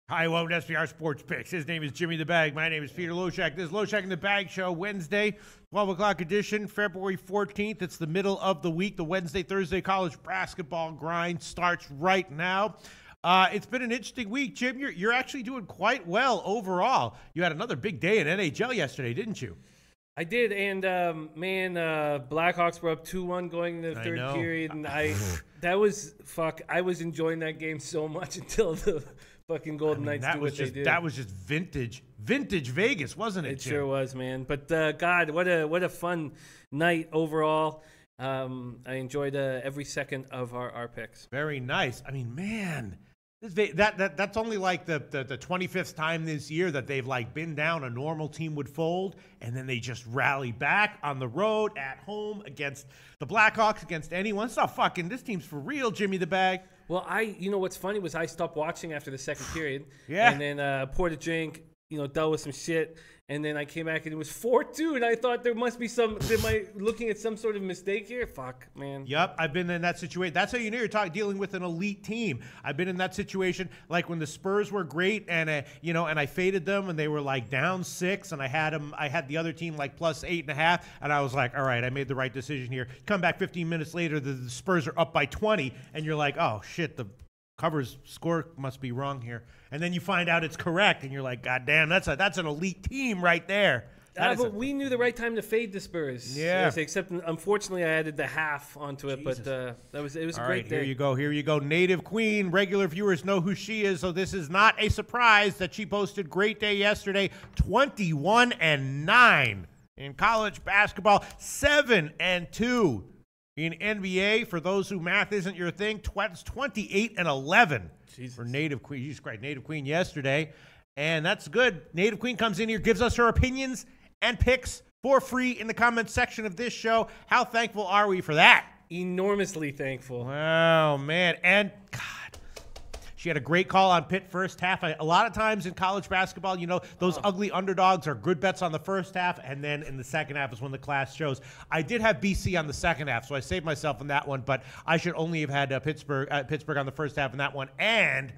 Hi, welcome to SBR Sports Picks. His name is Jimmy the Bag. My name is Peter Loshak. This is Loshak in the Bag Show, Wednesday, 12 o'clock edition, February 14th. It's the middle of the week. The Wednesday-Thursday college basketball grind starts right now. It's been an interesting week, Jim. You're actually doing quite well overall. You had another big day in NHL yesterday, didn't you? I did, and Blackhawks were up 2-1 going into the third period, and I was enjoying that game so much until the fucking Golden Knights do what they do. That was just vintage Vegas, wasn't it, Jim? It sure was, man. But God, what a fun night overall. I enjoyed every second of our picks. Very nice. I mean, man, that's only like the 25th time this year that they've like been down. A normal team would fold, and then they just rally back on the road, at home, against the Blackhawks, against anyone. It's not fucking, this team's for real, Jimmy the Bag. Well, you know what's funny was I stopped watching after the second period. Yeah. And then poured a drink, dealt with some shit. And then I came back and it was 4-2. And I thought there must be am I looking at some sort of mistake here? Fuck, man. Yep, I've been in that situation. That's how you know you're dealing with an elite team. I've been in that situation, like when the Spurs were great, and and I faded them, and they were like down 6, and I had the other team like plus 8.5, and I was like, all right, I made the right decision here. Come back 15 minutes later, the Spurs are up by 20, and you're like, oh shit, the cover's score must be wrong here. And then you find out it's correct, and you're like, God damn, that's an elite team right there. But we knew the right time to fade the Spurs. Yeah. Except, unfortunately, I added the half onto it. Jesus. But it was a great day. Here you go. Native Queen. Regular viewers know who she is, so this is not a surprise that she posted great day yesterday. 21-9 in college basketball. 7-2 in NBA. For those who math isn't your thing, 28-11 for Native Queen. You just cried Native Queen yesterday, and that's good. Native Queen comes in here, gives us her opinions and picks for free in the comments section of this show. How thankful are we for that? Enormously thankful. Wow, man. And God, she had a great call on Pitt first half. A lot of times in college basketball, those ugly underdogs are good bets on the first half, and then in the second half is when the class shows. I did have BC on the second half, so I saved myself on that one, but I should only have had Pittsburgh on the first half in that one. And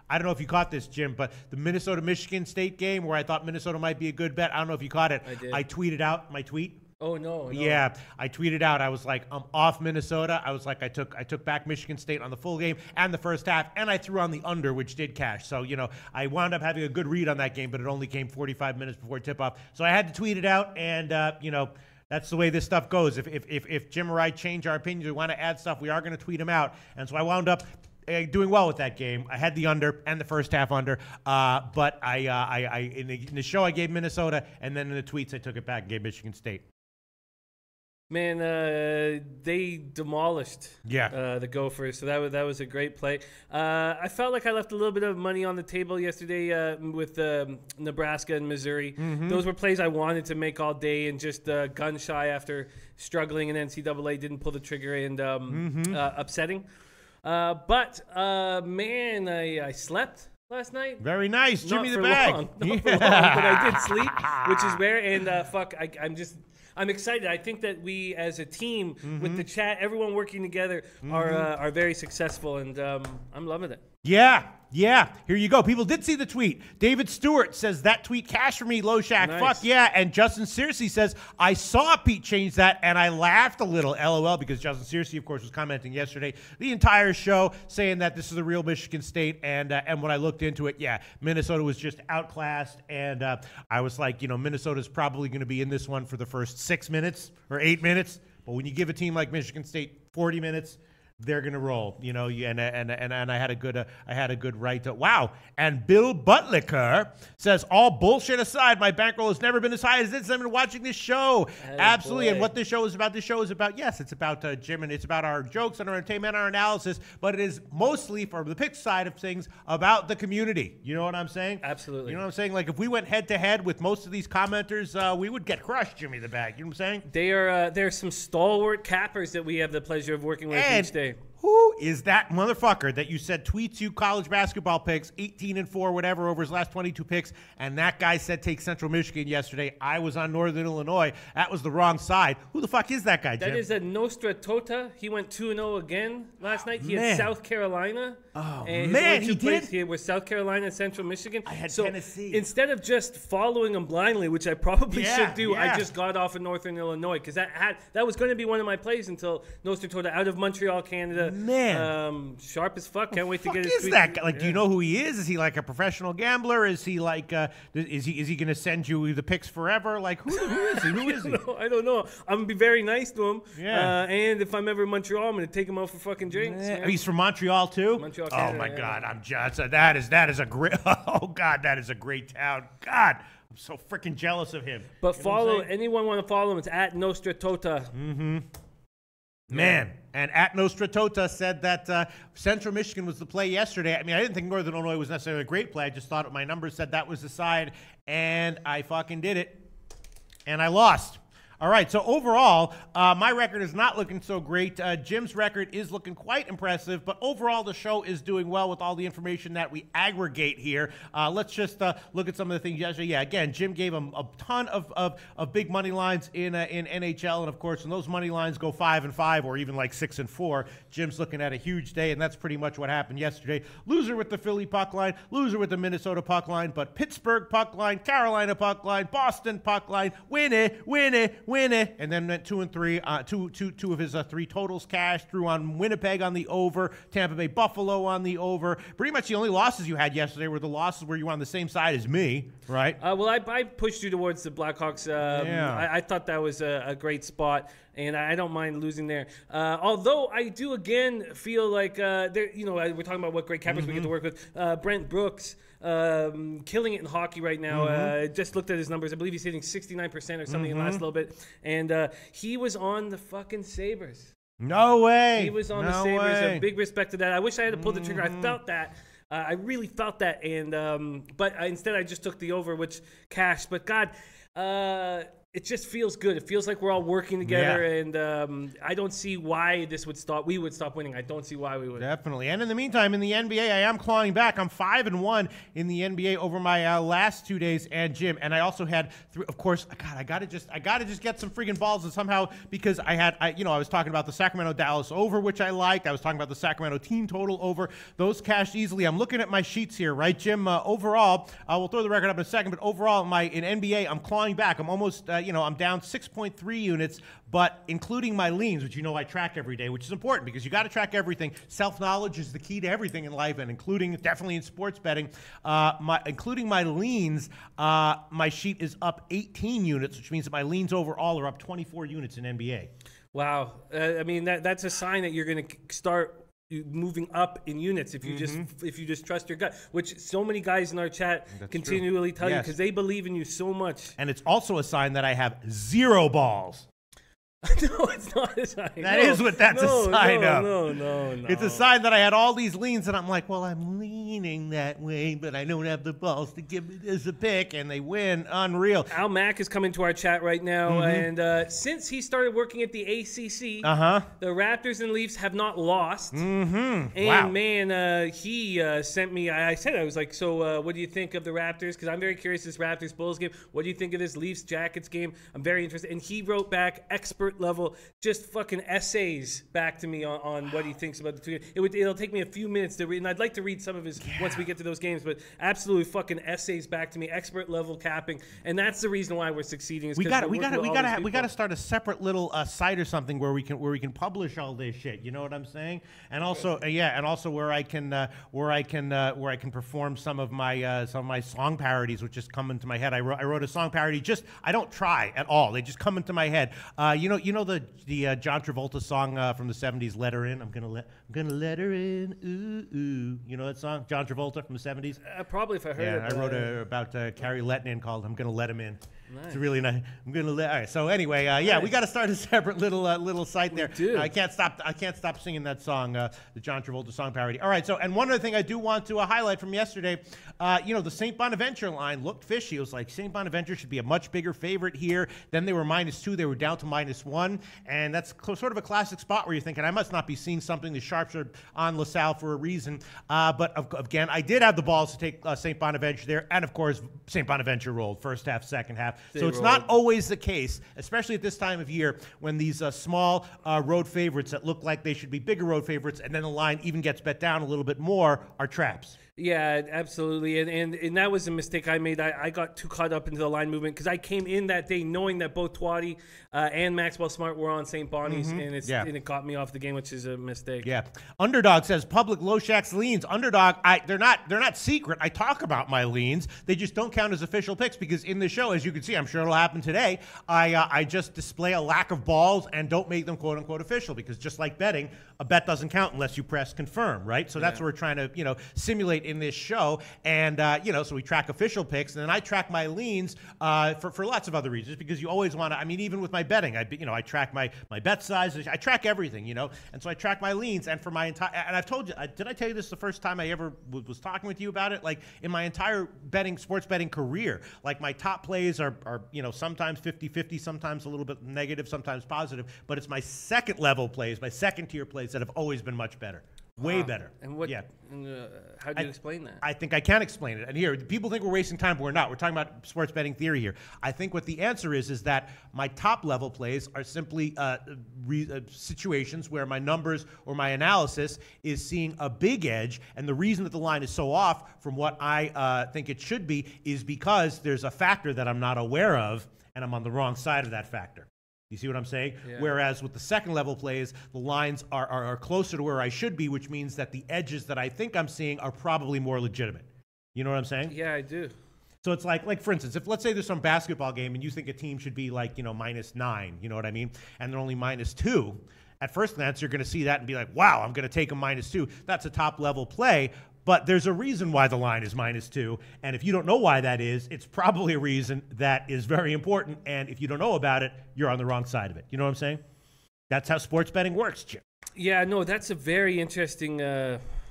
I don't know if you caught this, Jim, but the Minnesota-Michigan State game where I thought Minnesota might be a good bet, I don't know if you caught it. I did. I tweeted out my tweet. Oh, no. Yeah, I tweeted out. I was like, I'm off Minnesota. I was like, I took back Michigan State on the full game and the first half, and I threw on the under, which did cash. So, I wound up having a good read on that game, but it only came 45 minutes before tip-off. So I had to tweet it out, and, that's the way this stuff goes. If Jim or I change our opinions, we want to add stuff, we are going to tweet them out. And so I wound up doing well with that game. I had the under and the first half under, but in the show I gave Minnesota, and then in the tweets I took it back and gave Michigan State. Man, they demolished the Gophers, so that was a great play. I felt like I left a little bit of money on the table yesterday with Nebraska and Missouri. Mm-hmm. Those were plays I wanted to make all day, and just gun shy after struggling in NCAA, didn't pull the trigger, and upsetting. But I slept last night. Very nice, Jimmy the Bag. Bag. Not for long, but I did sleep, which is rare. And I'm excited. I think that we, as a team, with the chat, everyone working together, are very successful, and I'm loving it. Yeah. Here you go. People did see the tweet. David Stewart says, that tweet cashed for me, Loshak. Nice. Fuck yeah. And Justin Searcy says, I saw Pete change that, and I laughed a little, LOL, because Justin Searcy, of course, was commenting yesterday the entire show, saying that this is a real Michigan State, and when I looked into it, Minnesota was just outclassed, and I was like, Minnesota's probably going to be in this one for the first 6 minutes or 8 minutes, but when you give a team like Michigan State 40 minutes, they're gonna roll, and I had a good right to. Wow. And Bill Butlicker says, all bullshit aside, my bankroll has never been as high as this. I've been watching this show. Absolutely. Boy. And what this show is about, yes, it's about Jim, and it's about our jokes and our entertainment, our analysis, but it is mostly, from the pick side of things, about the community. You know what I'm saying? Absolutely. You know what I'm saying? Like, if we went head to head with most of these commenters, we would get crushed, Jimmy the Bag. You know what I'm saying? They're some stalwart cappers that we have the pleasure of working with each day. Who is that motherfucker that you said tweets you college basketball picks, 18-4, whatever, over his last 22 picks, and that guy said take Central Michigan yesterday. I was on Northern Illinois. That was the wrong side. Who the fuck is that guy, Jim? That is a Nostra Tota. He went 2-0 again last night. He had South Carolina. Oh, and man, he did? Here were South Carolina and Central Michigan. I had Tennessee. Instead of just following him blindly, which I probably should do, I just got off of Northern Illinois because that was going to be one of my plays until Nostra Tota out of Montreal, Canada. Man. Sharp as fuck. Can't wait to get his tweet. Is that guy? Like, do you know who he is? Is he like a professional gambler? Is he like, is he going to send you the picks forever? Like, who is he? Who is he? I don't know. I'm going to be very nice to him. Yeah. And if I'm ever in Montreal, I'm going to take him out for fucking drinks. Yeah. He's from Montreal, too? Montreal, Canada, oh, my God. I'm just, that is a great, oh, God, that is a great town. God, I'm so freaking jealous of him. But follow, anyone want to follow him, it's at Nostra Tota. Mm-hmm. Man, and at Nostra Tota said that Central Michigan was the play yesterday. I mean, I didn't think Northern Illinois was necessarily a great play. I just thought my numbers said that was the side, and I fucking did it, and I lost. All right, so overall, my record is not looking so great. Jim's record is looking quite impressive, but overall the show is doing well with all the information that we aggregate here. Let's just look at some of the things yesterday. Yeah, again, Jim gave him a ton of big money lines in NHL, and of course, when those money lines go 5-5 or even like 6-4, Jim's looking at a huge day, and that's pretty much what happened yesterday. Loser with the Philly puck line, loser with the Minnesota puck line, but Pittsburgh puck line, Carolina puck line, Boston puck line, win it, and then went 2-3. Two of his three totals cash. Threw on Winnipeg on the over, Tampa Bay Buffalo on the over. Pretty much the only losses you had yesterday were the losses where you were on the same side as me, right? Well, I pushed you towards the Blackhawks. I thought that was a great spot, and I don't mind losing there. Although I do again feel like we're talking about what great cappers we get to work with. Brent Brooks. Killing it in hockey right now. Just looked at his numbers. I believe he's hitting 69% or something in the last little bit. And he was on the fucking Sabres. No way. He was on the Sabres. A big respect to that. I wish I had pulled the trigger. I felt that. I really felt that. And but instead I just took the over, which cashed. But God, it just feels good. It feels like we're all working together, and I don't see why this would stop. We would stop winning. I don't see why we would. Definitely. And in the meantime, in the NBA, I am clawing back. I'm 5-1 in the NBA over my last 2 days. And Jim, and I also had three. Of course, God, I gotta just get some freaking balls, and somehow because I was talking about the Sacramento Dallas over, which I liked. I was talking about the Sacramento team total over. Those cashed easily. I'm looking at my sheets here, right, Jim? Overall, we'll throw the record up in a second, but overall, in NBA, I'm clawing back. I'm almost. I'm down 6.3 units, but including my leans, which I track every day, which is important because you got to track everything. Self-knowledge is the key to everything in life, and including definitely in sports betting. Including my leans, my sheet is up 18 units, which means that my leans overall are up 24 units in NBA. Wow. I mean, that's a sign that you're going to start moving up in units if you just trust your gut, which so many guys in our chat continually tell you because they believe in you so much. And it's also a sign that I have 0 balls. No, it's not a sign. That is what that's a sign of. No. It's a sign that I had all these leans, and I'm like, well, I'm leaning that way, but I don't have the balls to give it as a pick, and they win. Unreal. Al Mack is coming to our chat right now, and since he started working at the ACC, the Raptors and Leafs have not lost. And man, he sent me. I was like, so what do you think of the Raptors? Because I'm very curious this Raptors Bulls game. What do you think of this Leafs Jackets game? I'm very interested. And he wrote back expert level, just fucking essays back to me on what he thinks about the two. It'll take me a few minutes to read, and I'd like to read some of his once we get to those games. But absolutely fucking essays back to me, expert level capping, and that's the reason why we're succeeding. We got to start a seperate little site or something where we can publish all this shit. You know what I'm saying? And also where I can perform some of my song parodies, which just come into my head. I wrote a song parody. I don't try at all. They just come into my head. You know the John Travolta song from the 70s, Let Her In? I'm gonna let her in, ooh, ooh. You know that song? John Travolta from the 70s? Probably if I heard it. I wrote about Carrie letting in called I'm Gonna Let Him In. Nice. It's really nice. I'm gonna. All right. So anyway, yeah, we got to start a separate little site there. I can't stop singing that song, the John Travolta song parody. All right. So, and one other thing I do want to highlight from yesterday, the St. Bonaventure line looked fishy. It was like St. Bonaventure should be a much bigger favorite here. Then they were -2. They were down to -1, and that's sort of a classic spot where you're thinking, I must not be seeing something. The sharps are on LaSalle for a reason. But again, I did have the balls to take St. Bonaventure there, and of course, St. Bonaventure rolled first half, second half. So it's not always the case, especially at this time of year when these small road favorites that look like they should be bigger road favorites, and then the line even gets bet down a little bit more, are traps. Yeah, absolutely. And that was a mistake I made. I got too caught up into the line movement because I came in that day knowing that both Twatty and Maxwell Smart were on St. Bonnie's, and it caught me off the game, which is a mistake. Yeah. Underdog says public Loshak's leans. Underdog, they're not secret. I talk about my leans. They just don't count as official picks because in the show, as you can see, I'm sure it'll happen today, I just display a lack of balls and don't make them quote-unquote official because just like betting, a bet doesn't count unless you press confirm, right? So that's what we're trying to, simulate in this show, and so we track official picks, and then I track my leans for lots of other reasons because you always want to. I mean, even with my betting, I track my bet size, I track everything, and so I track my leans, and for my entire. And I've told you, did I tell you this the first time I ever was talking with you about it? Like in my entire sports betting career, like my top plays are sometimes 50-50, sometimes a little bit negative, sometimes positive, but it's my second level plays, my second tier plays that have always been much better. Way better. And what? Yeah. How do you explain that? I think I can explain it. And here, people think we're wasting time, but we're not. We're talking about sports betting theory here. I think what the answer is that my top level plays are simply situations where my numbers or my analysis is seeing a big edge, and the reason that the line is so off from what I think it should be is because there's a factor that I'm not aware of, and I'm on the wrong side of that factor. You see what I'm saying? Yeah. Whereas with the second level plays, the lines are closer to where I should be, which means that the edges that I think I'm seeing are probably more legitimate. You know what I'm saying? Yeah, I do. So it's like for instance, if let's say there's some basketball game and you think a team should be like, -9, you know what I mean? And they're only -2. At first glance, you're going to see that and be like, wow, I'm going to take a -2. That's a top level play. But there's a reason why the line is -2, and if you don't know why that is, it's probably a reason that is very important, and if you don't know about it, you're on the wrong side of it. You know what I'm saying? That's how sports betting works, Jim. Yeah, no, that's a very interesting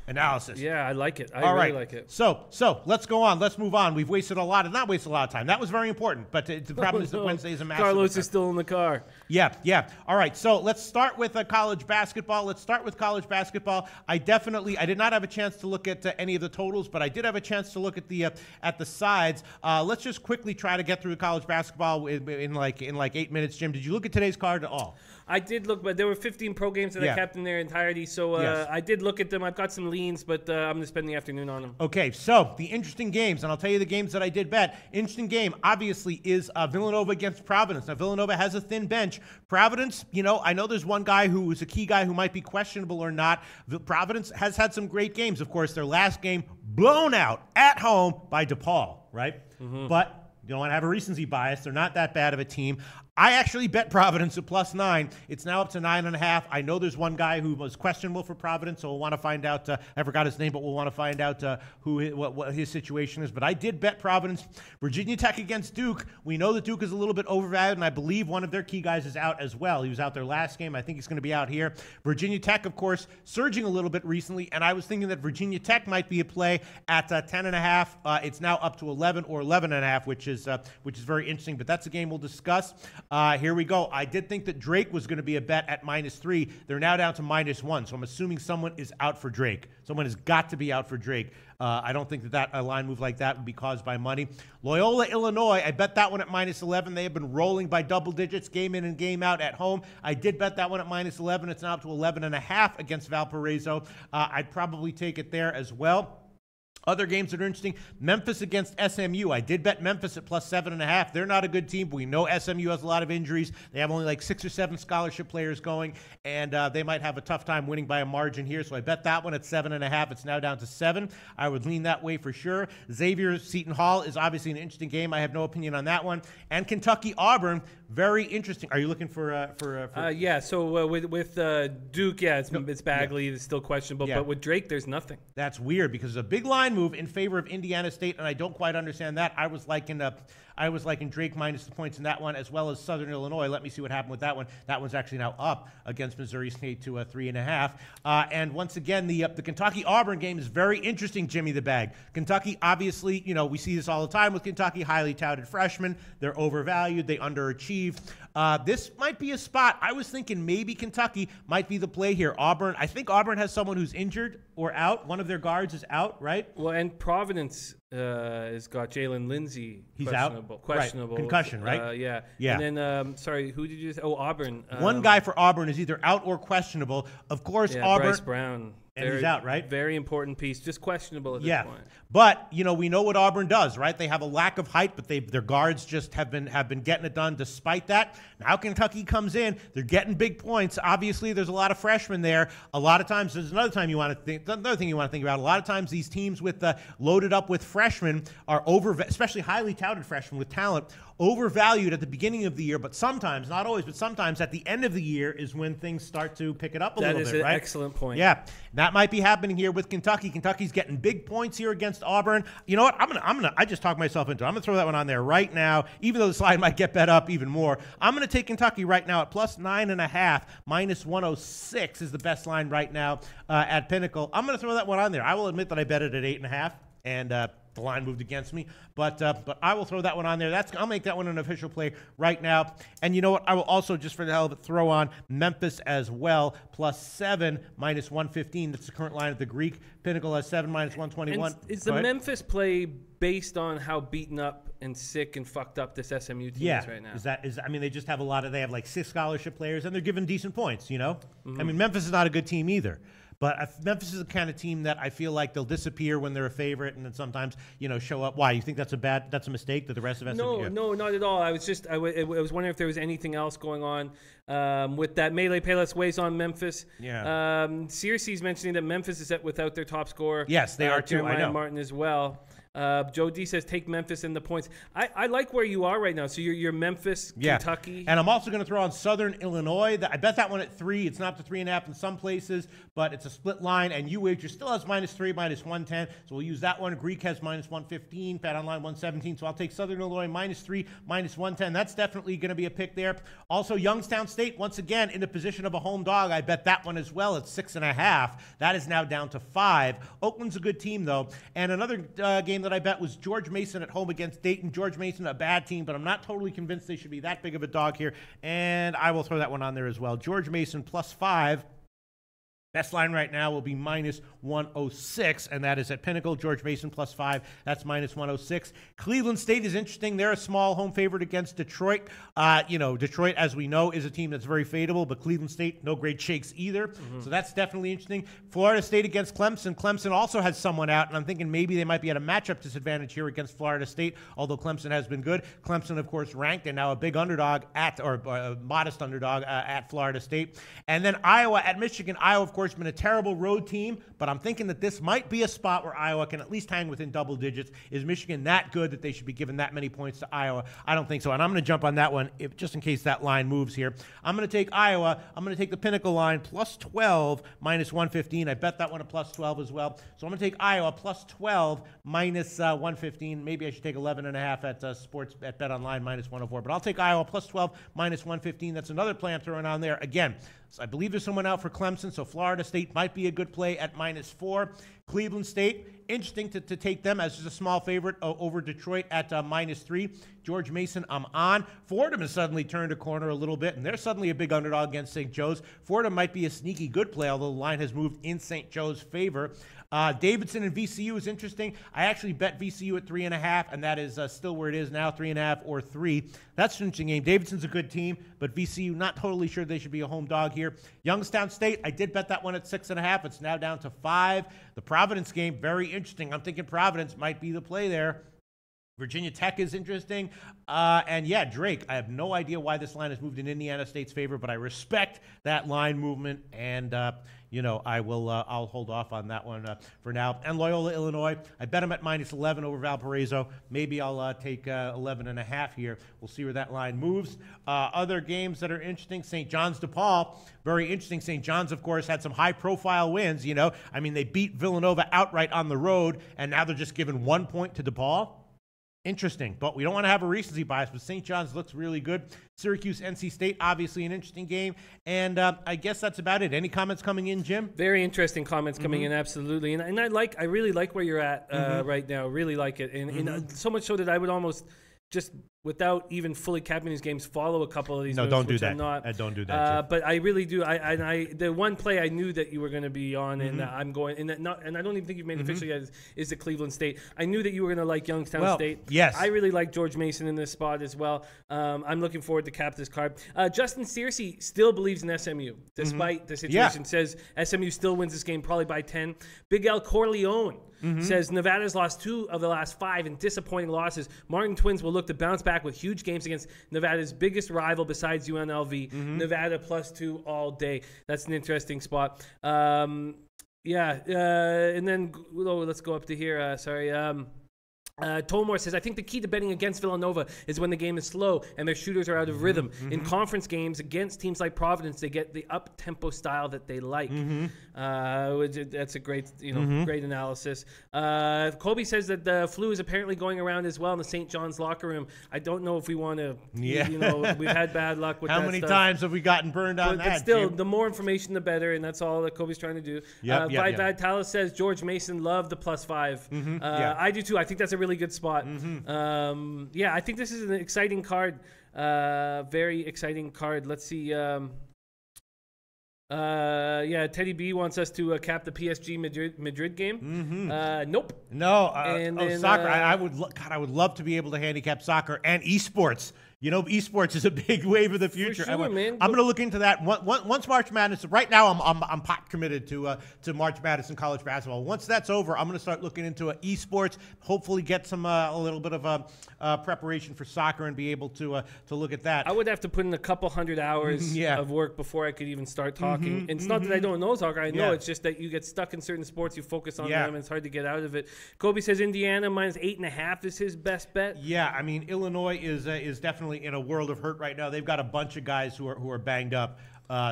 analysis. Yeah, I like it. I really like it. So let's go on. Let's move on. We've not wasted a lot of time. That was very important, but the problem is that Wednesday is a massive. Carlos is still in the car. Yeah. All right, so let's start with college basketball. I did not have a chance to look at any of the totals, but I did have a chance to look at the sides. Let's just quickly try to get through the college basketball in like 8 minutes. Jim, did you look at today's card at all? I did look, but there were 15 pro games that I kept in their entirety, so I did look at them. I've got some leans, but I'm going to spend the afternoon on them. Okay, so the interesting games, and I'll tell you the games that I did bet. Interesting game, obviously, is Villanova against Providence. Now, Villanova has a thin bench. Providence, I know there's one guy who is a key guy who might be questionable or not. Providence has had some great games. Of course, their last game blown out at home by DePaul, right? But you don't want to have a recency bias. They're not that bad of a team. I actually bet Providence at +9. It's now up to 9.5. I know there's one guy who was questionable for Providence, so we'll want to find out. I forgot his name, but we'll want to find out what his situation is. But I did bet Providence. Virginia Tech against Duke. We know that Duke is a little bit overvalued, and I believe one of their key guys is out as well. He was out their last game. I think he's going to be out here. Virginia Tech, of course, surging a little bit recently, and I was thinking that Virginia Tech might be a play at 10.5. It's now up to 11 or 11.5, which is very interesting. But that's a game we'll discuss. Here we go. I did think that Drake was going to be a bet at -3. They're now down to -1, so I'm assuming someone is out for Drake. Someone has got to be out for Drake. I don't think that a line move like that would be caused by money. Loyola, Illinois, I bet that one at -11. They have been rolling by double digits, game in and game out at home. I did bet that one at -11. It's now up to 11.5 against Valparaiso. I'd probably take it there as well. Other games that are interesting, Memphis against SMU. I did bet Memphis at +7.5. They're not a good team, but we know SMU has a lot of injuries. They have only like 6 or 7 scholarship players going, and they might have a tough time winning by a margin here. So I bet that one at 7.5. It's now down to 7. I would lean that way for sure. Xavier Seton Hall is obviously an interesting game. I have no opinion on that one. And Kentucky Auburn, very interesting. Are you looking for? Yeah. So with Duke, it's Bagley. It's still questionable, but with Drake, there's nothing. That's weird because there's a big line move in favor of Indiana State, and I don't quite understand that. I was liking Drake minus the points in that one, as well as Southern Illinois. Let me see what happened with that one. That one's actually now up against Missouri State to 3.5. And once again, the Kentucky-Auburn game is very interesting, Jimmy the Bag. Kentucky, obviously, we see this all the time with Kentucky, highly touted freshmen. They're overvalued. They underachieve. This might be a spot. I was thinking maybe Kentucky might be the play here. I think Auburn has someone who's injured or out. One of their guards is out, right? Well, and Providence has got Jalen Lindsey. He's out? Questionable. Right. Concussion, right? Yeah. And then, sorry, who did you say? Oh, Auburn. One guy for Auburn is either out or questionable. Of course, Auburn. Bryce Brown. And he's out, right? Very important piece. Just questionable at this point. But, we know what Auburn does, right? They have a lack of height, but their guards just have been getting it done despite that. Now Kentucky comes in. They're getting big points. Obviously, there's a lot of freshmen there. A lot of times, there's another thing you want to think about. A lot of times, these teams loaded up with freshmen are especially highly touted freshmen with talent, overvalued at the beginning of the year, but sometimes, not always, but sometimes at the end of the year is when things start to pick it up a little bit, right? That is an excellent point. Yeah, that might be happening here with Kentucky. Kentucky's getting big points here against Auburn. You know what? I just talked myself into it. I'm going to throw that one on there right now, even though the slide might get bet up even more. I'm going to take Kentucky right now at plus 9.5, minus 106 is the best line right now at Pinnacle. I'm going to throw that one on there. I will admit that I bet it at 8.5, and the line moved against me, but I will throw that one on there. I'll make that one an official play right now. And you know what? I will also, just for the hell of it, throw on Memphis as well, plus 7, minus 115. That's the current line at the Greek. Pinnacle has 7, minus 121. And is the Memphis play based on how beaten up and sick and fucked up this SMU team is right now? They just have they have like 6 scholarship players, and they're given decent points, Mm-hmm. I mean, Memphis is not a good team either. But Memphis is the kind of team that I feel like they'll disappear when they're a favorite, and then sometimes show up. Why? You think that's a mistake that the rest of us? No, not at all. I was wondering if there was anything else going on with that. Melee Payless weighs on Memphis. Yeah. Searcy's mentioning that Memphis is without their top scorer. Yes, they are too. I know. Martin as well. Joe D says take Memphis in the points. I like where you are right now. So you're Memphis, Kentucky. And I'm also going to throw on Southern Illinois. I bet that one at 3. It's not to 3.5 in some places, but it's a split line. And UH still has minus 3, minus 110. So we'll use that one. Greek has minus 115. Bet Online 117. So I'll take Southern Illinois minus 3, minus 110. That's definitely going to be a pick there. Also, Youngstown State, once again, in the position of a home dog. I bet that one as well at 6.5. That is now down to 5. Oakland's a good team, though. And another game that I bet was George Mason at home against Dayton. George Mason, a bad team, but I'm not totally convinced they should be that big of a dog here. And I will throw that one on there as well. George Mason plus 5. Best line right now will be minus 106, and that is at Pinnacle. George Mason plus 5. That's minus 106. Cleveland State is interesting. They're a small home favorite against Detroit. Detroit, as we know, is a team that's very fadeable, but Cleveland State, no great shakes either. Mm-hmm. So that's definitely interesting. Florida State against Clemson. Clemson also has someone out, and I'm thinking maybe they might be at a matchup disadvantage here against Florida State, although Clemson has been good. Clemson, of course, ranked and now a big underdog a modest underdog at Florida State. And then Iowa at Michigan. Iowa, of course, been a terrible road team, but I'm thinking that this might be a spot where Iowa can at least hang within double digits. Is Michigan that good that they should be given that many points to Iowa? I don't think so, and I'm going to jump on that one just in case that line moves here. I'm going to take Iowa. I'm going to take the Pinnacle line plus 12, minus 115. I bet that one at plus 12 as well. So I'm going to take Iowa plus 12, minus 115. Maybe I should take 11.5 at Bet Online minus 104, but I'll take Iowa plus 12, minus 115. That's another play I'm throwing on there. Again, I believe there's someone out for Clemson, so Florida State might be a good play at minus 4. Cleveland State, interesting to take them as just a small favorite over Detroit at minus 3. George Mason, I'm on. Fordham has suddenly turned a corner a little bit, and they're suddenly a big underdog against St. Joe's. Fordham might be a sneaky good play, although the line has moved in St. Joe's favor. Davidson and VCU is interesting. I actually bet VCU at 3.5, and that is still where it is now, 3.5 or 3. That's an interesting game. Davidson's a good team, but VCU, not totally sure they should be a home dog here. Youngstown State, I did bet that one at 6.5. It's now down to 5. The Providence game, very interesting. I'm thinking Providence might be the play there. Virginia Tech is interesting. Drake. I have no idea why this line has moved in Indiana State's favor, but I respect that line movement. And, I'll hold off on that one for now. And Loyola, Illinois, I bet them at -11 over Valparaiso. Maybe I'll take 11.5 here. We'll see where that line moves. Other games that are interesting, St. John's DePaul, very interesting. St. John's, of course, had some high-profile wins, they beat Villanova outright on the road, and now they're just giving 1 point to DePaul. Interesting, but we don't want to have a recency bias, but St. John's looks really good. Syracuse, NC State, obviously an interesting game, and I guess that's about it. Any comments coming in, Jim? Very interesting comments coming in, absolutely, and I really like where you're at right now. Really like it, and so much so that I would almost just, without even fully capping these games, follow a couple of these. No, moves, don't do which that. I'm not. Don't do that. But I really do. The one play I knew that you were going to be on, and I'm going, and I don't even think you've made it official yet. Is the Cleveland State? I knew that you were going to like Youngstown State. Yes, I really like George Mason in this spot as well. I'm looking forward to cap this card. Justin Searcy still believes in SMU despite the situation. Says SMU still wins this game probably by 10. Big L Corleone says Nevada's lost 2 of the last 5 in disappointing losses. Martin Twins will look to bounce back with huge games against Nevada's biggest rival besides UNLV. Nevada +2 all day. That's an interesting spot. And then let's go up to here. Tolmore says, I think the key to betting against Villanova is when the game is slow and their shooters are out of rhythm. In conference games against teams like Providence, they get the up-tempo style that they like. That's a great, great analysis. Colby says that the flu is apparently going around as well in the St. John's locker room. I don't know if we want to, we've had bad luck with that. How many times have we gotten burned on that? But still, Jim? The more information, the better, and that's all that Colby's trying to do. Vitalis says George Mason loved the +5. I do too. I think that's a really good spot. I think this is an exciting card. Very exciting card. Let's see. Teddy B wants us to cap the PSG Madrid game. Nope. No. Soccer. I would love to be able to handicap soccer and esports. Esports is a big wave of the future. For sure, man. I'm going to look into that once March Madness. Right now, I'm pot committed to March Madness and college basketball. Once that's over, I'm going to start looking into esports. Hopefully, get some a little bit of preparation for soccer and be able to look at that. I would have to put in a couple hundred hours of work before I could even start talking. And it's not that I don't know soccer. I know it's just that you get stuck in certain sports. You focus on them, and it's hard to get out of it. Kobe says Indiana -8.5 is his best bet. Yeah, I mean Illinois is definitely in a world of hurt right now. They've got a bunch of guys who are banged up.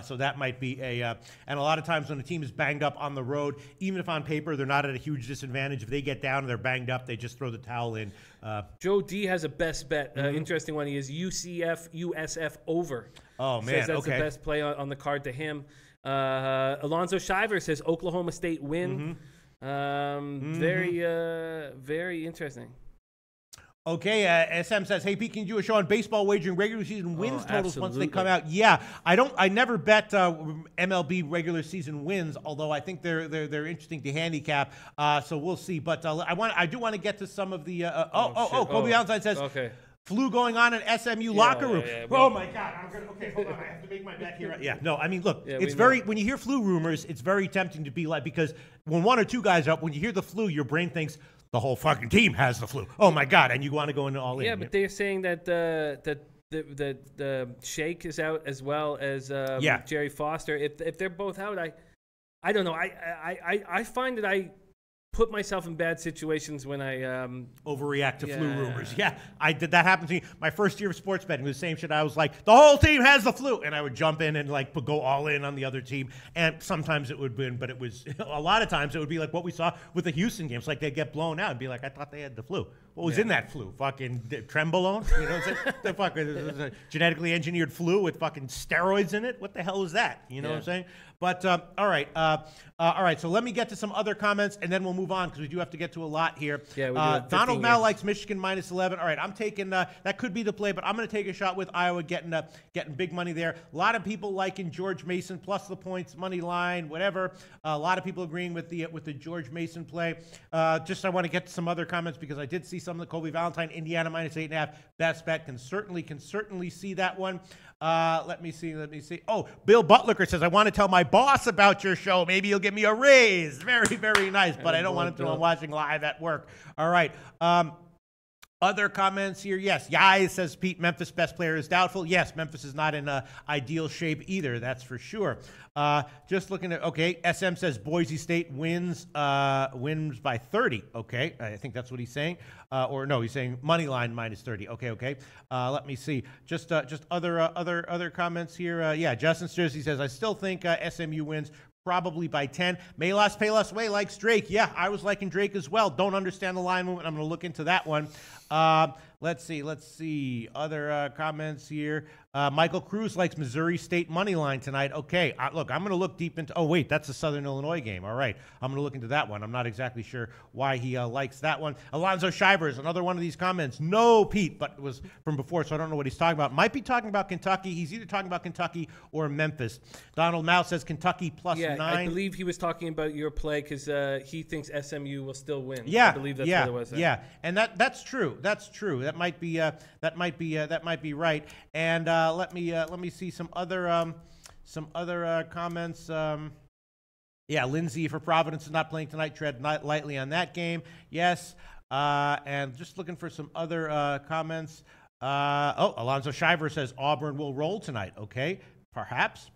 So that might be and a lot of times when a team is banged up on the road, even if on paper they're not at a huge disadvantage, if they get down and they're banged up, they just throw the towel in. Joe D has a best bet. Interesting one. He is USF over. Oh, man. Says that's the best play on the card to him. Alonzo Shiver says Oklahoma State win. Very, very interesting. Okay, SM says, hey, Pete, can you do a show on baseball wagering regular season wins totals once they come out? Yeah, I never bet MLB regular season wins, although I think they're interesting to handicap. So we'll see. But I do want to get to some of the. Kobe Valentine says. Okay. Flu going on in SMU locker room. Oh my God! Hold on. I have to make my bet here. Yeah. No, I mean, look, it's very when you hear flu rumors, it's very tempting to be like, because when 1 or 2 guys are up, when you hear the flu, your brain thinks the whole fucking team has the flu. Oh my God! And you want to go into all in. Yeah, but they're saying that the Shake is out as well as Jerry Foster. If they're both out, I don't know. I find that I put myself in bad situations when I overreact to flu rumors. Yeah, I did. That happened to me. My first year of sports betting, the same shit. I was like, the whole team has the flu, and I would jump in and go all in on the other team. And sometimes it would win, but it was a lot of times it would be like what we saw with the Houston games. Like they'd get blown out and be like, I thought they had the flu. What was in that flu? Fucking Trembolone? You know what I'm saying? The fucking genetically engineered flu with fucking steroids in it. What the hell is that? You know what I'm saying? But all right. So let me get to some other comments, and then we'll move on because we do have to get to a lot here. Yeah, we do. Donald Mal likes Michigan -11. All right, I'm taking that could be the play, but I'm going to take a shot with Iowa getting big money there. A lot of people liking George Mason plus the points, money line, whatever. A lot of people agreeing with the George Mason play. I want to get to some other comments because I did see some of the Kobe Valentine Indiana -8.5 best bet. Can certainly see that one. Let me see. Oh, Bill Butler says, I want to tell my boss about your show. Maybe you'll give me a raise. Very, very nice. But I don't want him to know I'm watching live at work. All right. Other comments here. Yes, Yai says, Pete, Memphis best player is doubtful. Yes, Memphis is not in ideal shape either. That's for sure. Just looking at, okay, SM says Boise State wins by 30. Okay, I think that's what he's saying. Or no, he's saying money line minus 30. Okay. Let me see. Just other comments here. Yeah, Justin Jersey says, I still think SMU wins. Probably by 10. Melas Payless Way likes Drake. Yeah, I was liking Drake as well. Don't understand the line movement. I'm going to look into that one. Let's see. Other comments here. Michael Cruz likes Missouri State money line tonight. Okay, look, I'm going to look deep into. Oh wait, that's the Southern Illinois game. All right, I'm going to look into that one. I'm not exactly sure why he likes that one. Alonzo Shivers, another one of these comments. No, Pete, but it was from before, so I don't know what he's talking about. Might be talking about Kentucky. He's either talking about Kentucky or Memphis. Donald Mao says Kentucky plus 9. I believe he was talking about your play because he thinks SMU will still win. Yeah, I believe that's what it was. Yeah, and that's true. That's true. That might be right. And let me see some other comments. Yeah, Lindsay for Providence is not playing tonight. Tread lightly on that game. Yes. And just looking for some other comments. Alonzo Shiver says Auburn will roll tonight. Okay. Perhaps.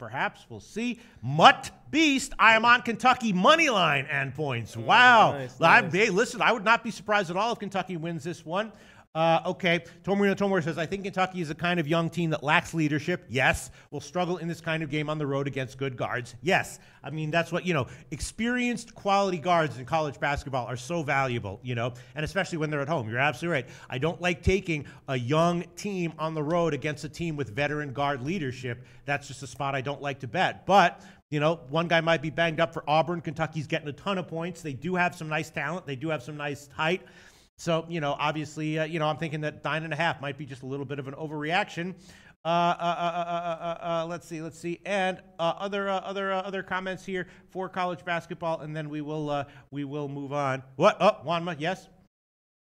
We'll see. Mutt Beast, I am on Kentucky money line and points. Wow. Nice. Hey, listen, I would not be surprised at all if Kentucky wins this one. Okay. Tomorino says, I think Kentucky is a kind of young team that lacks leadership. Yes. Will struggle in this kind of game on the road against good guards. Yes. I mean, that's what, experienced quality guards in college basketball are so valuable, and especially when they're at home. You're absolutely right. I don't like taking a young team on the road against a team with veteran guard leadership. That's just a spot I don't like to bet. But one guy might be banged up for Auburn. Kentucky's getting a ton of points. They do have some nice talent. They do have some nice height. So, obviously, I'm thinking that 9.5 might be just a little bit of an overreaction. Let's see. And other comments here for college basketball, and then we will move on. What? Oh, Juanma, yes?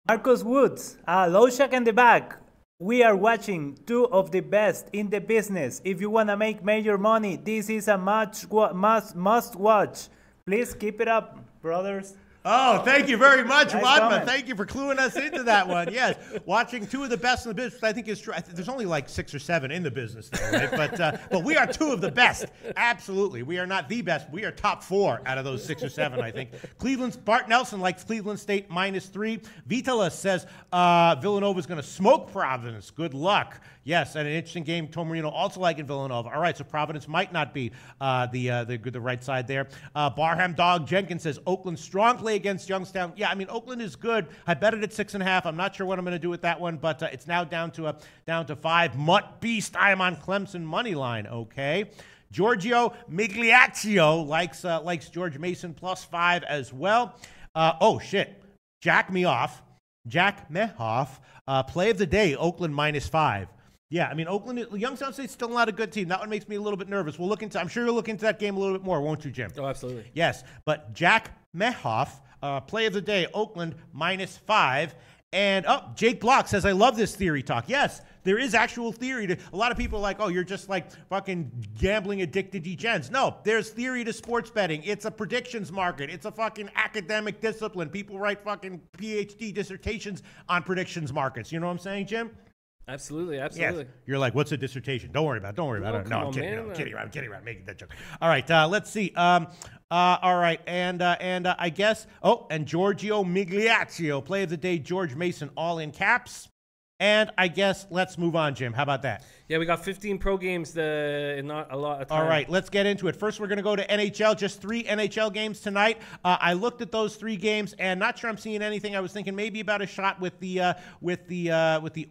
Marcus Woods, Loshak in the back. We are watching two of the best in the business. If you want to make major money, this is a must watch. Please keep it up, brothers. Oh, thank you very much, Wadma. Thank you for cluing us into that one. Yes, watching two of the best in the business, I think is true. There's only like 6 or 7 in the business, though, right? But we are two of the best. Absolutely, we are not the best. We are top 4 out of those 6 or 7, I think. Bart Nelson likes Cleveland State -3. Vitala says Villanova is going to smoke Providence. Good luck. Yes, and an interesting game. Tomarino also liking Villanova. All right, so Providence might not be the right side there. Barham Dog Jenkins says Oakland strong play against Youngstown. Yeah, I mean Oakland is good. I bet it at 6.5. I'm not sure what I'm going to do with that one, but it's now down to 5. Mutt Beast. I am on Clemson money line. Okay. Giorgio Migliaccio likes George Mason +5 as well. Oh shit, Jack Mehoff, play of the day. Oakland -5. Yeah, I mean, Youngstown State's still not a good team. That one makes me a little bit nervous. I'm sure you'll look into that game a little bit more, won't you, Jim? Oh, absolutely. Yes, but Jack Mehoff, play of the day, Oakland -5. And, Jake Block says, I love this theory talk. Yes, there is actual theory. A lot of people are like, oh, you're just like fucking gambling addicted degens. No, there's theory to sports betting. It's a predictions market. It's a fucking academic discipline. People write fucking PhD dissertations on predictions markets. You know what I'm saying, Jim? Absolutely. Yes. You're like, what's a dissertation? Don't worry about it. No, I'm kidding around, making that joke. All right, let's see. All right, and I guess, and Giorgio Migliaccio, play of the day, George Mason, all in caps. And I guess let's move on, Jim. How about that? Yeah, we got 15 pro games in not a lot of time. All right, let's get into it. First, we're going to go to NHL. Just 3 NHL games tonight. I looked at those 3 games, and not sure I'm seeing anything. I was thinking maybe about a shot with the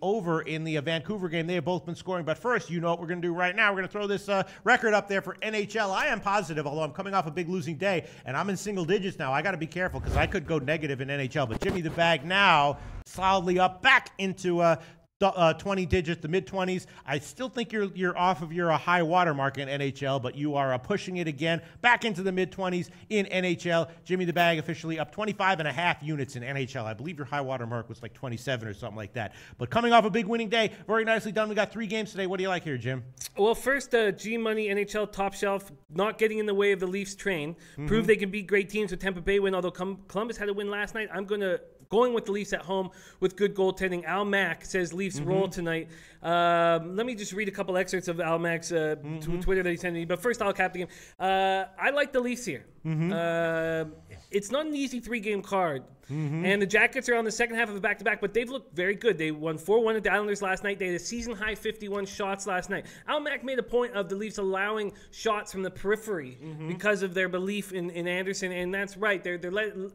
over in the Vancouver game. They have both been scoring. But first, you know what we're going to do right now. We're going to throw this record up there for NHL. I am positive, although I'm coming off a big losing day, and I'm in single digits now. I got to be careful because I could go negative in NHL. But Jimmy the Bag now solidly up back into 20 digits, the mid-20s. I still think you're off of your high water mark in NHL, but you are pushing it again back into the mid-20s in NHL. Jimmy the Bag officially up 25.5 units in NHL. I believe your high water mark was like 27 or something like that. But coming off a big winning day, very nicely done. We got 3 games today. What do you like here, Jim? Well, first, G-Money NHL Top Shelf, not getting in the way of the Leafs train. Prove they can beat great teams with Tampa Bay win, although Columbus had a win last night. I'm going to Going with the Leafs at home with good goaltending. Al Mack says Leafs roll tonight. Let me just read a couple excerpts of Al Mack's Twitter that he sent me. But first, I'll cap the game. I like the Leafs here. It's not an easy 3-game card. And the Jackets are on the second half of a back-to-back, but they've looked very good. They won 4-1 at the Islanders last night. They had a season-high 51 shots last night. Al Mack made a point of the Leafs allowing shots from the periphery because of their belief in Anderson, and that's right. They're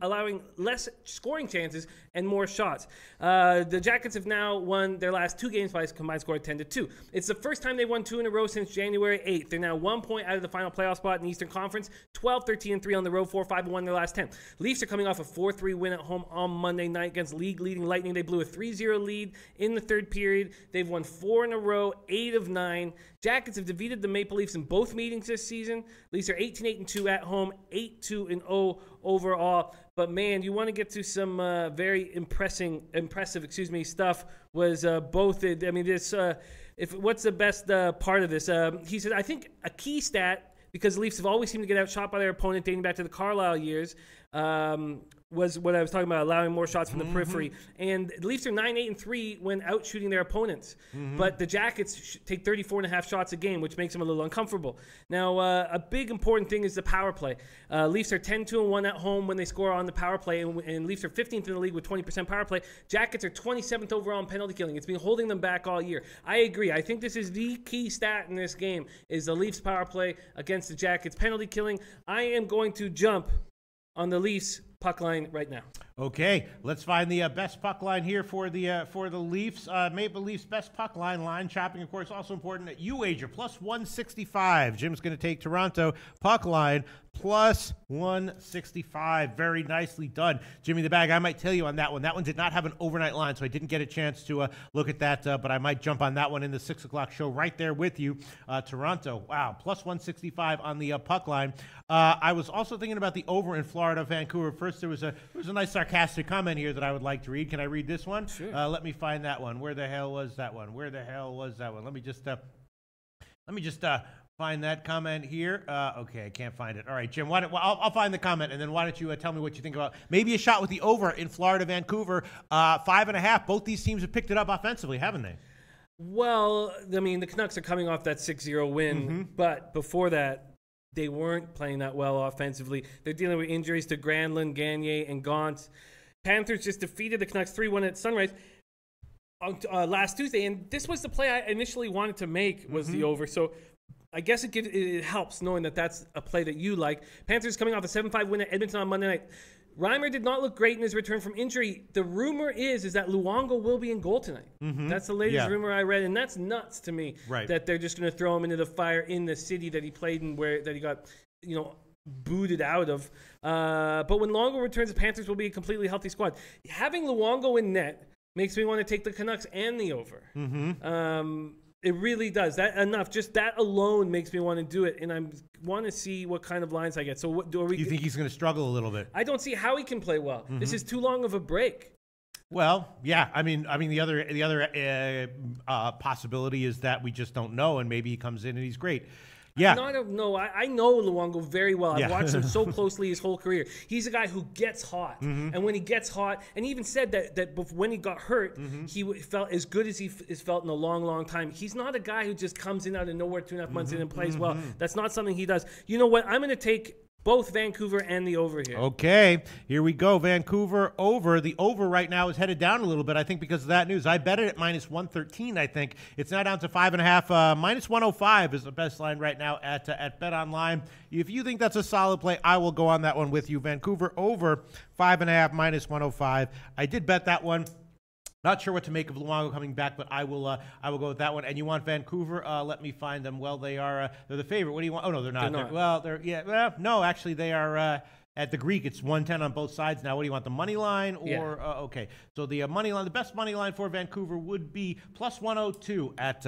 allowing less scoring chances and more shots. The Jackets have now won their last 2 games by a combined score of 10-2. It's the first time they've won 2 in a row since January 8th. They're now 1 point out of the final playoff spot in the Eastern Conference, 12-13-3 on the road, 4-5-1 in their last 10. Leafs are coming off a 4-3 win at home on Monday night against league-leading Lightning. They blew a 3-0 lead in the third period. They've won 4 in a row, 8 of 9. Jackets have defeated the Maple Leafs in both meetings this season. Leafs are 18-8-2 at home, 8-2-0 overall. But man, you want to get to some very impressive stuff. Was both. I mean, this. What's the best part of this? He said, I think a key stat, because the Leafs have always seemed to get outshot by their opponent dating back to the Carlisle years, was what I was talking about, allowing more shots from the periphery. And the Leafs are 9-8-3 when out shooting their opponents. But the Jackets take 34.5 shots a game, which makes them a little uncomfortable. Now, a big important thing is the power play. Leafs are 10-2-1 at home when they score on the power play, and Leafs are 15th in the league with 20% power play. Jackets are 27th overall in penalty killing. It's been holding them back all year. I agree. I think this is the key stat in this game is the Leafs power play against the Jackets penalty killing. I am going to jump on the Leafs puck line right now. Okay, let's find the best puck line here for the Leafs. Maple Leafs best puck line chopping, of course, also important at U-Wager, plus 165. Jim's going to take Toronto puck line plus 165. Very nicely done, Jimmy the Bag. I might tell you on that one. That one did not have an overnight line, so I didn't get a chance to look at that, but I might jump on that one in the 6 o'clock show right there with you. Toronto, wow, plus 165 on the puck line. I was also thinking about the over in Florida, Vancouver. First, there was a nice sarcastic comment here that I would like to read. Can I read this one? Sure. Let me find that one. Where the hell was that one? Let me just find that comment here. Okay, I can't find it. All right, Jim, I'll find the comment, and then why don't you tell me what you think about maybe a shot with the over in Florida, Vancouver, 5.5. Both these teams have picked it up offensively, haven't they? Well, I mean, the Canucks are coming off that 6-0 win, but before that, they weren't playing that well offensively. They're dealing with injuries to Granlund, Gagner, and Gaunt. Panthers just defeated the Canucks 3-1 at Sunrise last Tuesday, and this was the play I initially wanted to make was the over. So I guess it helps knowing that that's a play that you like. Panthers coming off a 7-5 win at Edmonton on Monday night. Reimer did not look great in his return from injury. The rumor is that Luongo will be in goal tonight. That's the latest rumor I read, and that's nuts to me. Right. That they're just going to throw him into the fire in the city that he played in, that he got, booted out of. But when Luongo returns, the Panthers will be a completely healthy squad. Having Luongo in net makes me want to take the Canucks and the over. It really does. Just that alone makes me want to do it, and I want to see what kind of lines I get. So, you think he's going to struggle a little bit? I don't see how he can play well. This is too long of a break. Well, yeah. I mean, the other possibility is that we just don't know, and maybe he comes in and he's great. Yeah. No, I don't know. I know Luongo very well. I've watched him so closely his whole career. He's a guy who gets hot. And when he gets hot, and he even said that when he got hurt, he felt as good as he has felt in a long, long time. He's not a guy who just comes in out of nowhere 2.5 months in and plays well. That's not something he does. You know what? I'm going to take both Vancouver and the over here. Okay, here we go. Vancouver over. The over right now is headed down a little bit, I think, because of that news. I bet it at minus 113, I think. It's now down to 5.5. Minus 105 is the best line right now at BetOnline. If you think that's a solid play, I will go on that one with you. Vancouver over 5.5, minus 105. I did bet that one. Not sure what to make of Luongo coming back, but I will go with that one. And you want Vancouver? Let me find them. Well, they're the favorite. What do you want? Oh no, they're not. No, actually they are at the Greek. It's 110 on both sides now. What do you want? The money line or okay? So the money line, the best money line for Vancouver would be plus 102 at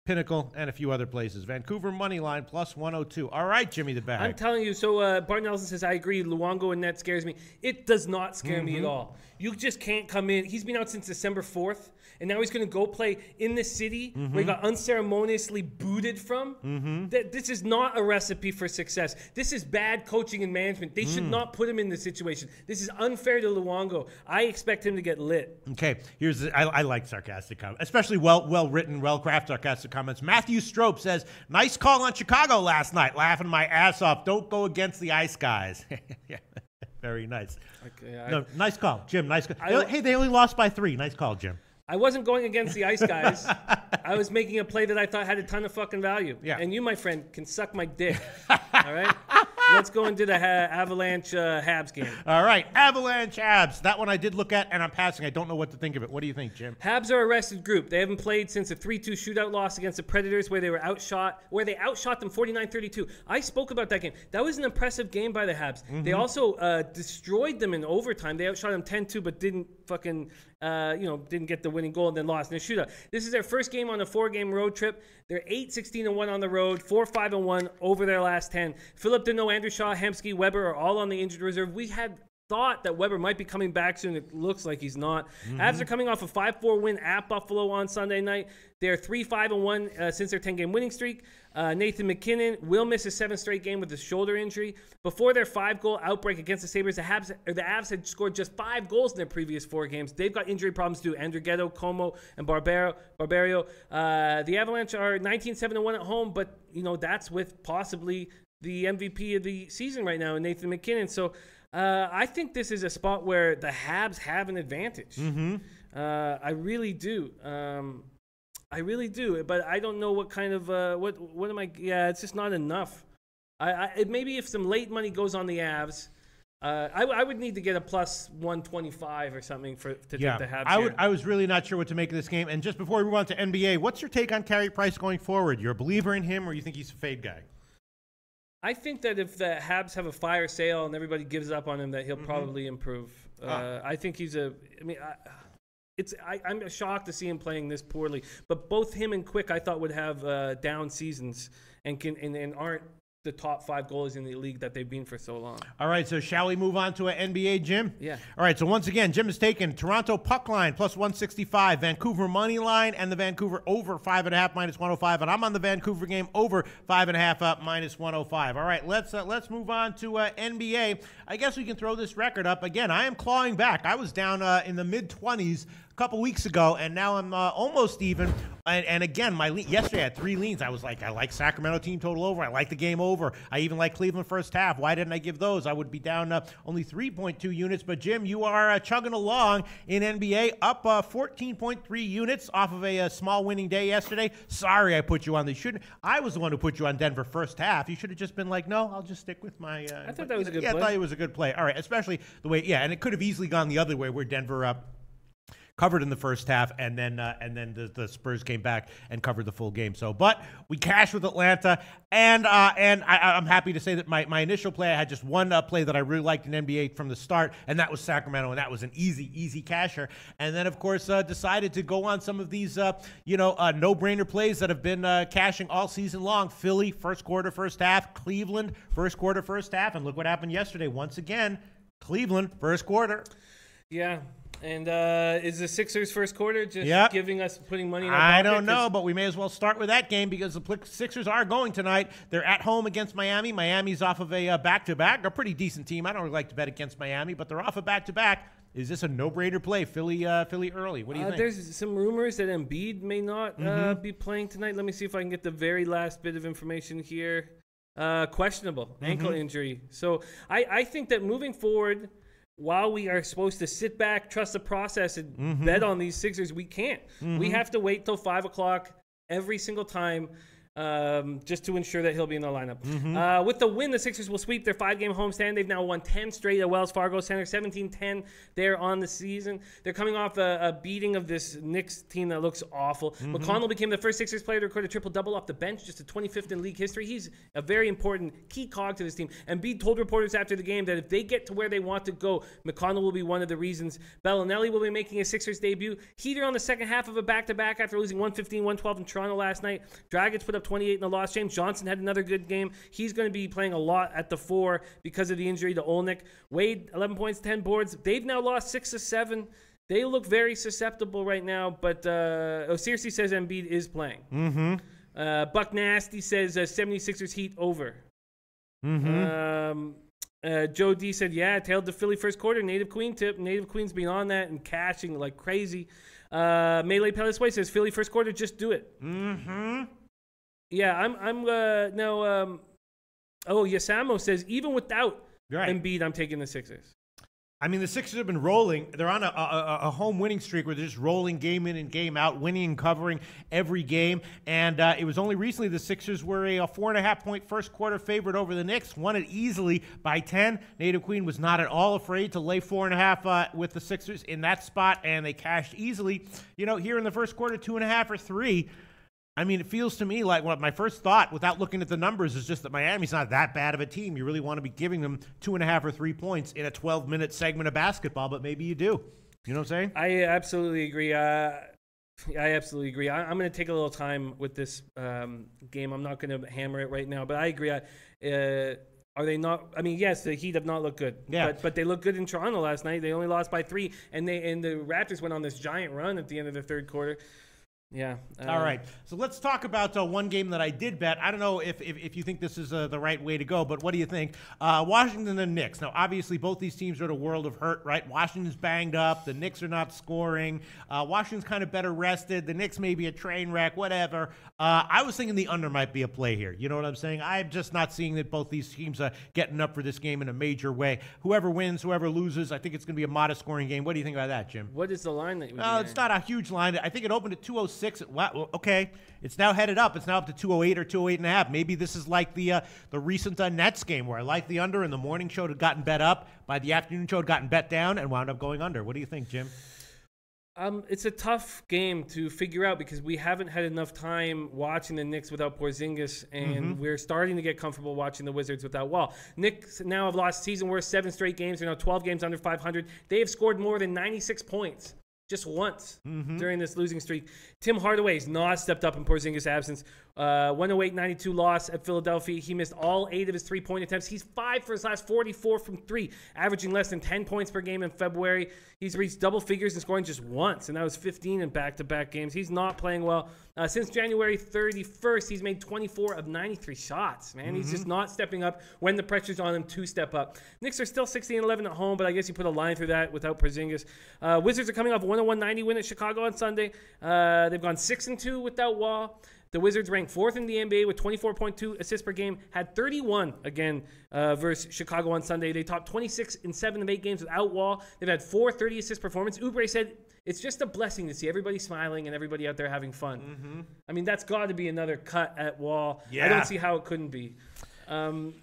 Pinnacle, and a few other places. Vancouver money line plus 102. All right, Jimmy the Bag. I'm telling you. So Bart Nelson says, I agree. Luongo and net scares me. It does not scare me at all. You just can't come in. He's been out since December 4th, and now he's going to go play in the city where he got unceremoniously booted from. This is not a recipe for success. This is bad coaching and management. They should not put him in this situation. This is unfair to Luongo. I expect him to get lit. Okay, I like sarcastic comments, especially well-written, well-crafted sarcastic comments. Matthew Strope says, nice call on Chicago last night. Laughing my ass off. Don't go against the Ice Guys. Yeah, very nice. Okay, no, nice call, Jim. Nice call. Hey, they only lost by 3. Nice call, Jim. I wasn't going against the Ice Guys. I was making a play that I thought had a ton of fucking value. Yeah. And you, my friend, can suck my dick. All right? Let's go into the Avalanche Habs game. All right, Avalanche Habs. That one I did look at, and I'm passing. I don't know what to think of it. What do you think, Jim? Habs are a rested group. They haven't played since a 3-2 shootout loss against the Predators where they outshot them 49-32. I spoke about that game. That was an impressive game by the Habs. They also destroyed them in overtime. They outshot them 10-2, but didn't fucking didn't get the winning goal and then lost in a shootout. This is their first game on a 4-game road trip. They're 8-16-1 on the road, 4-5-1 over their last 10. Philip Deneau, Andrew Shaw, Hemsky, Weber are all on the injured reserve. We had thought that Weber might be coming back soon. It looks like he's not. Habs are coming off a 5-4 win at Buffalo on Sunday night. They're 3-5-1 since their 10-game winning streak. Nathan McKinnon will miss his 7th straight game with a shoulder injury. Before their 5-goal outbreak against the Sabres, the Avs had scored just 5 goals in their previous 4 games. They've got injury problems too. Andrighetto, Como, and Barberio. The Avalanche are 19-7-1 at home, but that's with possibly the MVP of the season right now, Nathan McKinnon. So I think this is a spot where the Habs have an advantage. I really do. I really do, but I don't know what kind of what am I? Yeah, it's just not enough. Maybe if some late money goes on the Avs, I would need to get a plus 125 or something to take the Habs. I was really not sure what to make of this game. And just before we move on to NBA, what's your take on Carey Price going forward? You're a believer in him, or you think he's a fade guy? I think that if the Habs have a fire sale and everybody gives up on him, that he'll probably improve. I think he's I'm shocked to see him playing this poorly. But both him and Quick, I thought, would have down seasons and aren't the top 5 goalies in the league that they've been for so long. All right, so shall we move on to an NBA, Jim? Yeah. All right, so once again, Jim has taken Toronto puck line plus 165, Vancouver money line, and the Vancouver over 5.5 minus 105, and I'm on the Vancouver game over 5.5 up minus 105. All right, let's move on to NBA. I guess we can throw this record up again. I am clawing back. I was down in the mid-20s a couple weeks ago, and now I'm almost even. And again, yesterday I had 3 leans. I was like, I like Sacramento team total over. I like the game over. I even like Cleveland first half. Why didn't I give those? I would be down only 3.2 units. But Jim, you are chugging along in NBA, up 14.3 units off of a small winning day yesterday. Sorry, I put you on the shouldn't. I was the one who put you on Denver first half. You should have just been like, no, I'll just stick with my. I thought that was a good play. Yeah, I thought it was a good play. All right, especially the way. Yeah, and it could have easily gone the other way where Denver covered in the first half, and then the Spurs came back and covered the full game. So, but we cashed with Atlanta, and I'm happy to say that my initial play, I had just one play that I really liked in NBA from the start, and that was Sacramento, and that was an easy casher. And then, of course, decided to go on some of these no-brainer plays that have been cashing all season long. Philly, first quarter, first half. Cleveland, first quarter, first half. And look what happened yesterday. Once again, Cleveland, first quarter. Yeah. And is the Sixers first quarter just giving us putting money in our pocket? I don't know, but we may as well start with that game because the Sixers are going tonight. They're at home against Miami. Miami's off of a back-to-back, a pretty decent team. I don't really like to bet against Miami, but they're off a back-to-back. Is this a no-brainer play, Philly early? What do you think? There's some rumors that Embiid may not be playing tonight. Let me see if I can get the very last bit of information here. Questionable ankle injury. So I think that moving forward, while we are supposed to sit back, trust the process, and bet on these Sixers, we can't. We have to wait till 5 o'clock every single time just to ensure that he'll be in the lineup. With the win, the Sixers will sweep their 5-game homestand. They've now won 10 straight at Wells Fargo Center, 17-10 there on the season. They're coming off a beating of this Knicks team that looks awful. McConnell became the first Sixers player to record a triple-double off the bench, just the 25th in league history. He's a very important key cog to this team. And Embiid told reporters after the game that if they get to where they want to go, McConnell will be one of the reasons. Bellinelli will be making his Sixers debut. Heater on the second half of a back-to-back after losing 115-112 in Toronto last night. Dragic put up 28 in the loss. James Johnson had another good game. He's going to be playing a lot at the 4 because of the injury to Olnick. Wade, 11 points, 10 boards. They've now lost 6 of 7. They look very susceptible right now, but Searcy says Embiid is playing. Buck Nasty says 76ers Heat over. Joe D said, yeah, tailed the Philly first quarter. Native Queen tip. Native Queen's been on that and cashing like crazy. Melee Palace Way says Philly first quarter, just do it. Yeah, Yasamo says, even without Embiid, I'm taking the Sixers. I mean, the Sixers have been rolling. They're on a home winning streak where they're just rolling game in and game out, winning and covering every game. And it was only recently the Sixers were a 4.5-point first quarter favorite over the Knicks, won it easily by 10. Native Queen was not at all afraid to lay 4.5 with the Sixers in that spot, and they cashed easily. You know, here in the first quarter, 2.5 or 3. I mean, it feels to me like my first thought, without looking at the numbers, is just that Miami's not that bad of a team. You really want to be giving them 2.5 or 3 points in a 12-minute segment of basketball, but maybe you do. You know what I'm saying? I absolutely agree. I'm going to take a little time with this game. I'm not going to hammer it right now, but I agree. Are they not? I mean, yes, the Heat have not looked good. Yeah. But they looked good in Toronto last night. They only lost by 3, and the Raptors went on this giant run at the end of the third quarter. Yeah. All right. So let's talk about one game that I did bet. I don't know if you think this is the right way to go, but what do you think? Washington and Knicks. Now, obviously, both these teams are in a world of hurt, right? Washington's banged up. The Knicks are not scoring. Washington's kind of better rested. The Knicks may be a train wreck, whatever. I was thinking the under might be a play here. You know what I'm saying? I'm just not seeing that both these teams are getting up for this game in a major way. Whoever wins, whoever loses, I think it's going to be a modest scoring game. What do you think about that, Jim? What is the line that you it's not a huge line. I think it opened at 206. Okay, it's now headed up. It's now up to 208 or 208.5. Maybe this is like the recent Nets game where I liked the under, and the morning show had gotten bet up. By the afternoon show, had gotten bet down and wound up going under. What do you think, Jim? It's a tough game to figure out because we haven't had enough time watching the Knicks without Porzingis, and we're starting to get comfortable watching the Wizards without Wall. Knicks now have lost season worst 7 straight games. They're now 12 games under 500. They have scored more than 96 points. Just once during this losing streak. Tim Hardaway has not stepped up in Porzingis' absence. 108-92 loss at Philadelphia. He missed all 8 of his 3-point attempts. He's 5 for his last 44 from 3, averaging less than 10 points per game in February. He's reached double figures and scoring just once, and that was 15 in back-to-back games. He's not playing well. Since January 31st, he's made 24 of 93 shots, man. He's just not stepping up when the pressure's on him to step up. Knicks are still 16-11 at home, but I guess you put a line through that without Porzingis. Wizards are coming off a 101-90 win at Chicago on Sunday. They've gone 6-2 without Wall. The Wizards ranked 4th in the NBA with 24.2 assists per game, had 31 again versus Chicago on Sunday. They topped 26 in 7 of 8 games without Wall. They've had 4 30-assist performance. Oubre said, it's just a blessing to see everybody smiling and everybody out there having fun. I mean, that's got to be another cut at Wall. Yeah. I don't see how it couldn't be. I'm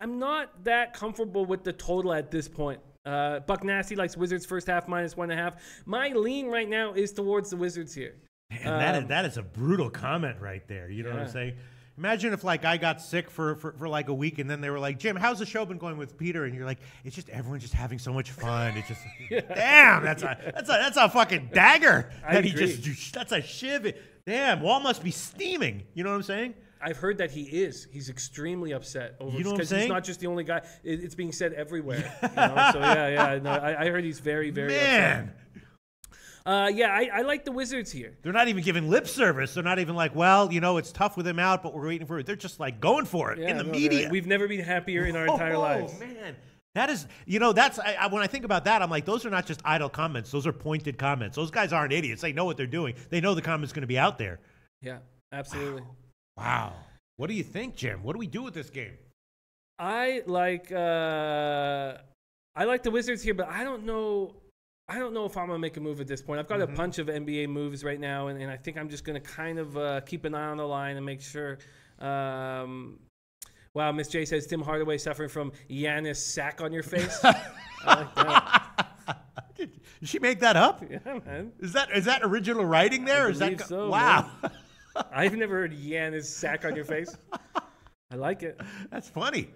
not that comfortable with the total at this point. Buck Nasty likes Wizards first half -1.5. My lean right now is towards the Wizards here. Man, that is a brutal comment right there. You know what I'm saying? Imagine if like I got sick for like a week and then they were like, Jim, how's the show been going with Peter? And you're like, it's just everyone's just having so much fun. It's just damn, that's a fucking dagger. That's a shiv. Damn, Wall must be steaming. You know what I'm saying? I've heard that he is. He's extremely upset over you know because he's not just the only guy. It's being said everywhere. You know? So I heard he's very, very upset. I like the Wizards here. They're not even giving lip service. They're not even like, well, you know, it's tough with him out, but we're waiting for it. They're just like going for it in the media. Like, we've never been happier in our entire lives. Oh, man. That is, you know, that's when I think about that, I'm like, those are not just idle comments. Those are pointed comments. Those guys aren't idiots. They know what they're doing. They know the comment's going to be out there. Yeah, absolutely. Wow. What do you think, Jim? What do we do with this game? I like the Wizards here, but I don't know I don't know if I'm going to make a move at this point. I've got a bunch of NBA moves right now, and I think I'm just going to kind of keep an eye on the line and make sure. Wow, Miss J says, Tim Hardaway suffering from Giannis sack on your face. I like that. Did she make that up? Yeah, man. Is that original writing there? I Is that so, wow? I've never heard Giannis sack on your face. I like it. That's funny.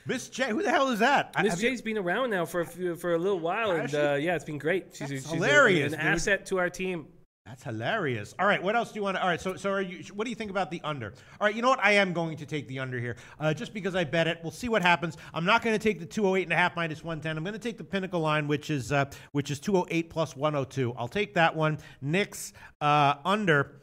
Miss J, who the hell is that? Miss J's been around now for a little while, and yeah, it's been great. She's hilarious. An asset to our team. That's hilarious. All right, what else do you want to? All right, so what do you think about the under? All right, you know what? I am going to take the under here, just because I bet it. We'll see what happens. I'm not going to take the 208.5 minus 110. I'm going to take the Pinnacle line, which is 208 plus 102. I'll take that one. Knicks under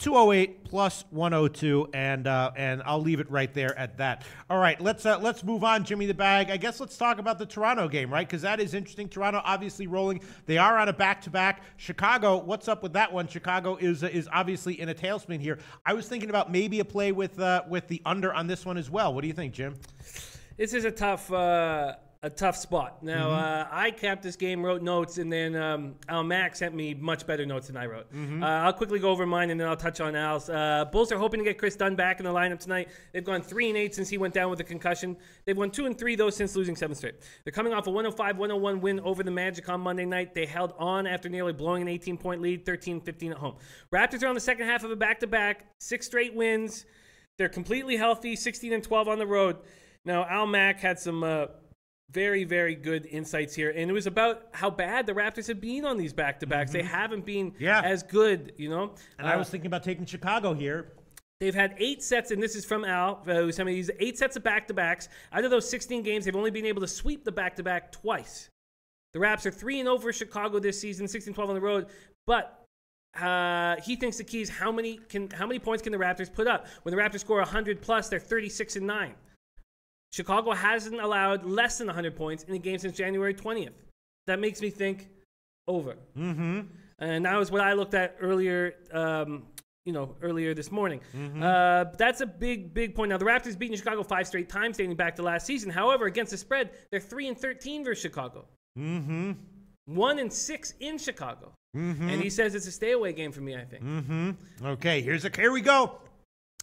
208 plus 102, and I'll leave it right there at that. All right, let's move on, Jimmy the Bag. I guess let's talk about the Toronto game, right? Because that is interesting. Toronto obviously rolling. They are on a back-to-back. Chicago, what's up with that one? Chicago is obviously in a tailspin here. I was thinking about maybe a play with the under on this one as well. What do you think, Jim? This is a tough spot. Now, I capped this game, wrote notes, and then Al Mack sent me much better notes than I wrote. I'll quickly go over mine, and then I'll touch on Al's. Bulls are hoping to get Chris Dunn back in the lineup tonight. They've gone 3-8 since he went down with a concussion. They've won 2-3, though, since losing 7 straight. They're coming off a 105-101 win over the Magic on Monday night. They held on after nearly blowing an 18-point lead, 13-15 at home. Raptors are on the second half of a back-to-back, 6 straight wins. They're completely healthy, 16-12 on the road. Now, Al Mack had some very, very good insights here. And it was about how bad the Raptors have been on these back-to-backs. They haven't been as good, you know. And I was thinking about taking Chicago here. They've had 8 sets, and this is from Al, who sent me these 8 sets of back-to-backs. Out of those 16 games, they've only been able to sweep the back-to-back twice. The Raps are 3-0 for Chicago this season, 16-12 on the road. But he thinks the key is how many points can the Raptors put up. When the Raptors score 100+, they're 36-9. Chicago hasn't allowed less than 100 points in a game since January 20th. That makes me think over. And that was what I looked at earlier, earlier this morning. That's a big point. Now, the Raptors beaten Chicago 5 straight times dating back to last season. However, against the spread, they're 3-13 versus Chicago. 1-6 in Chicago. And he says it's a stay-away game for me, I think. Okay, here we go.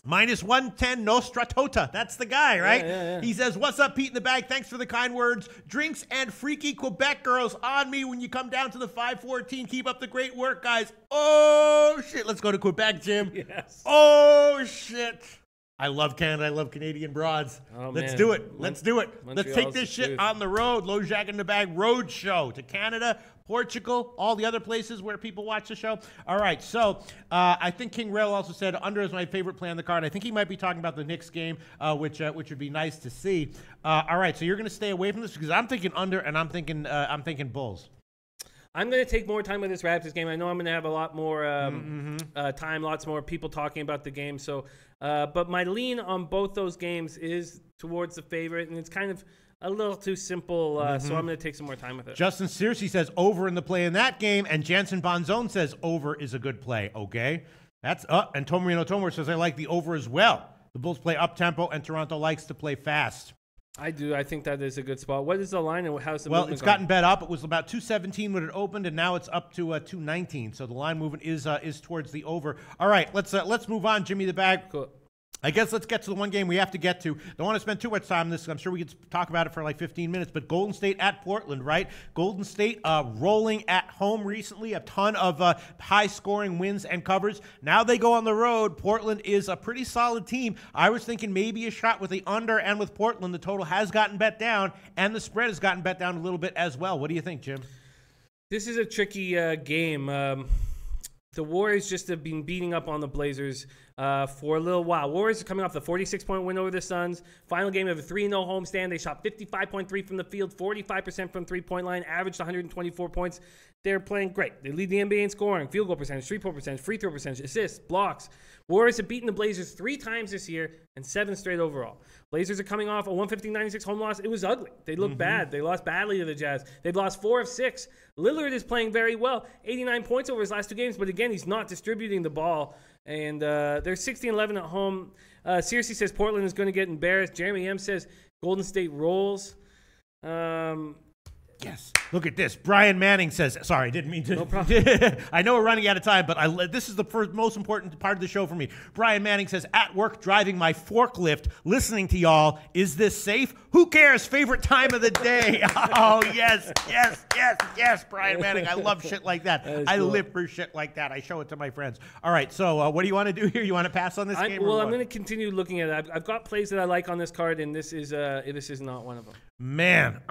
Minus 110, Nostratota. That's the guy, right? Yeah. He says, what's up, Pete in the Bag? Thanks for the kind words. Drinks and freaky Quebec girls on me when you come down to the 514. Keep up the great work, guys. Oh, shit. Let's go to Quebec, Jim. Yes. Oh, shit. I love Canada. I love Canadian broads. Let's do it. Let's do it. Let's take this shit on the road. Loshak in the Bag road show to Canada, Portugal, all the other places where people watch the show. All right, so I think King Rail also said under is my favorite play on the card. I think he might be talking about the Knicks game, which would be nice to see. All right, so you're going to stay away from this because I'm thinking under and I'm thinking Bulls. I'm going to take more time with this Raptors game. I know I'm going to have a lot more time, lots more people talking about the game. So, but my lean on both those games is towards the favorite, and it's kind of a little too simple, so I'm going to take some more time with it. Justin Searcy says over in the play in that game, and Jansen Bonzone says over is a good play. Okay, that's up. And Tomarino Tomer says I like the over as well. The Bulls play up-tempo, and Toronto likes to play fast. I do. I think that is a good spot. What is the line and how's the movement? Well, it's gotten bet up. It was about 217 when it opened, and now it's up to 219. So the line movement is towards the over. All right, let's move on, Jimmy the Bag. Cool. I guess let's get to the one game we have to get to. Don't want to spend too much time on this. I'm sure we could talk about it for like 15 minutes. But Golden State at Portland, right? Golden State rolling at home recently. A ton of high-scoring wins and covers. Now they go on the road. Portland is a pretty solid team. I was thinking maybe a shot with the under, and with Portland, the total has gotten bet down, and the spread has gotten bet down a little bit as well. What do you think, Jim? This is a tricky game. The Warriors just have been beating up on the Blazers for a little while. Warriors are coming off the 46-point win over the Suns. Final game of a 3-0 homestand. They shot 55.3 from the field, 45% from three-point line, averaged 124 points. They're playing great. They lead the NBA in scoring, field goal percentage, three-point percentage, free throw percentage, assists, blocks. Warriors have beaten the Blazers 3 times this year and 7 straight overall. Blazers are coming off a 115-96 home loss. It was ugly. They looked bad. They lost badly to the Jazz. They've lost 4 of 6. Lillard is playing very well. 89 points over his last 2 games, but again, he's not distributing the ball. And they're 16-11 at home. Searcy says Portland is going to get embarrassed. Jeremy M says Golden State rolls. Yes. Look at this. Brian Manning says, sorry, I didn't mean to. No problem. I know we're running out of time, but this is the most important part of the show for me. Brian Manning says, at work driving my forklift, listening to y'all. Is this safe? Who cares? Favorite time of the day. Oh, yes, Brian Manning. I love shit like that. I live for shit like that. I show it to my friends. All right, so what do you want to do here? You want to pass on this game? Well, I'm going to continue looking at it. I've got plays that I like on this card, and this is not one of them. Man,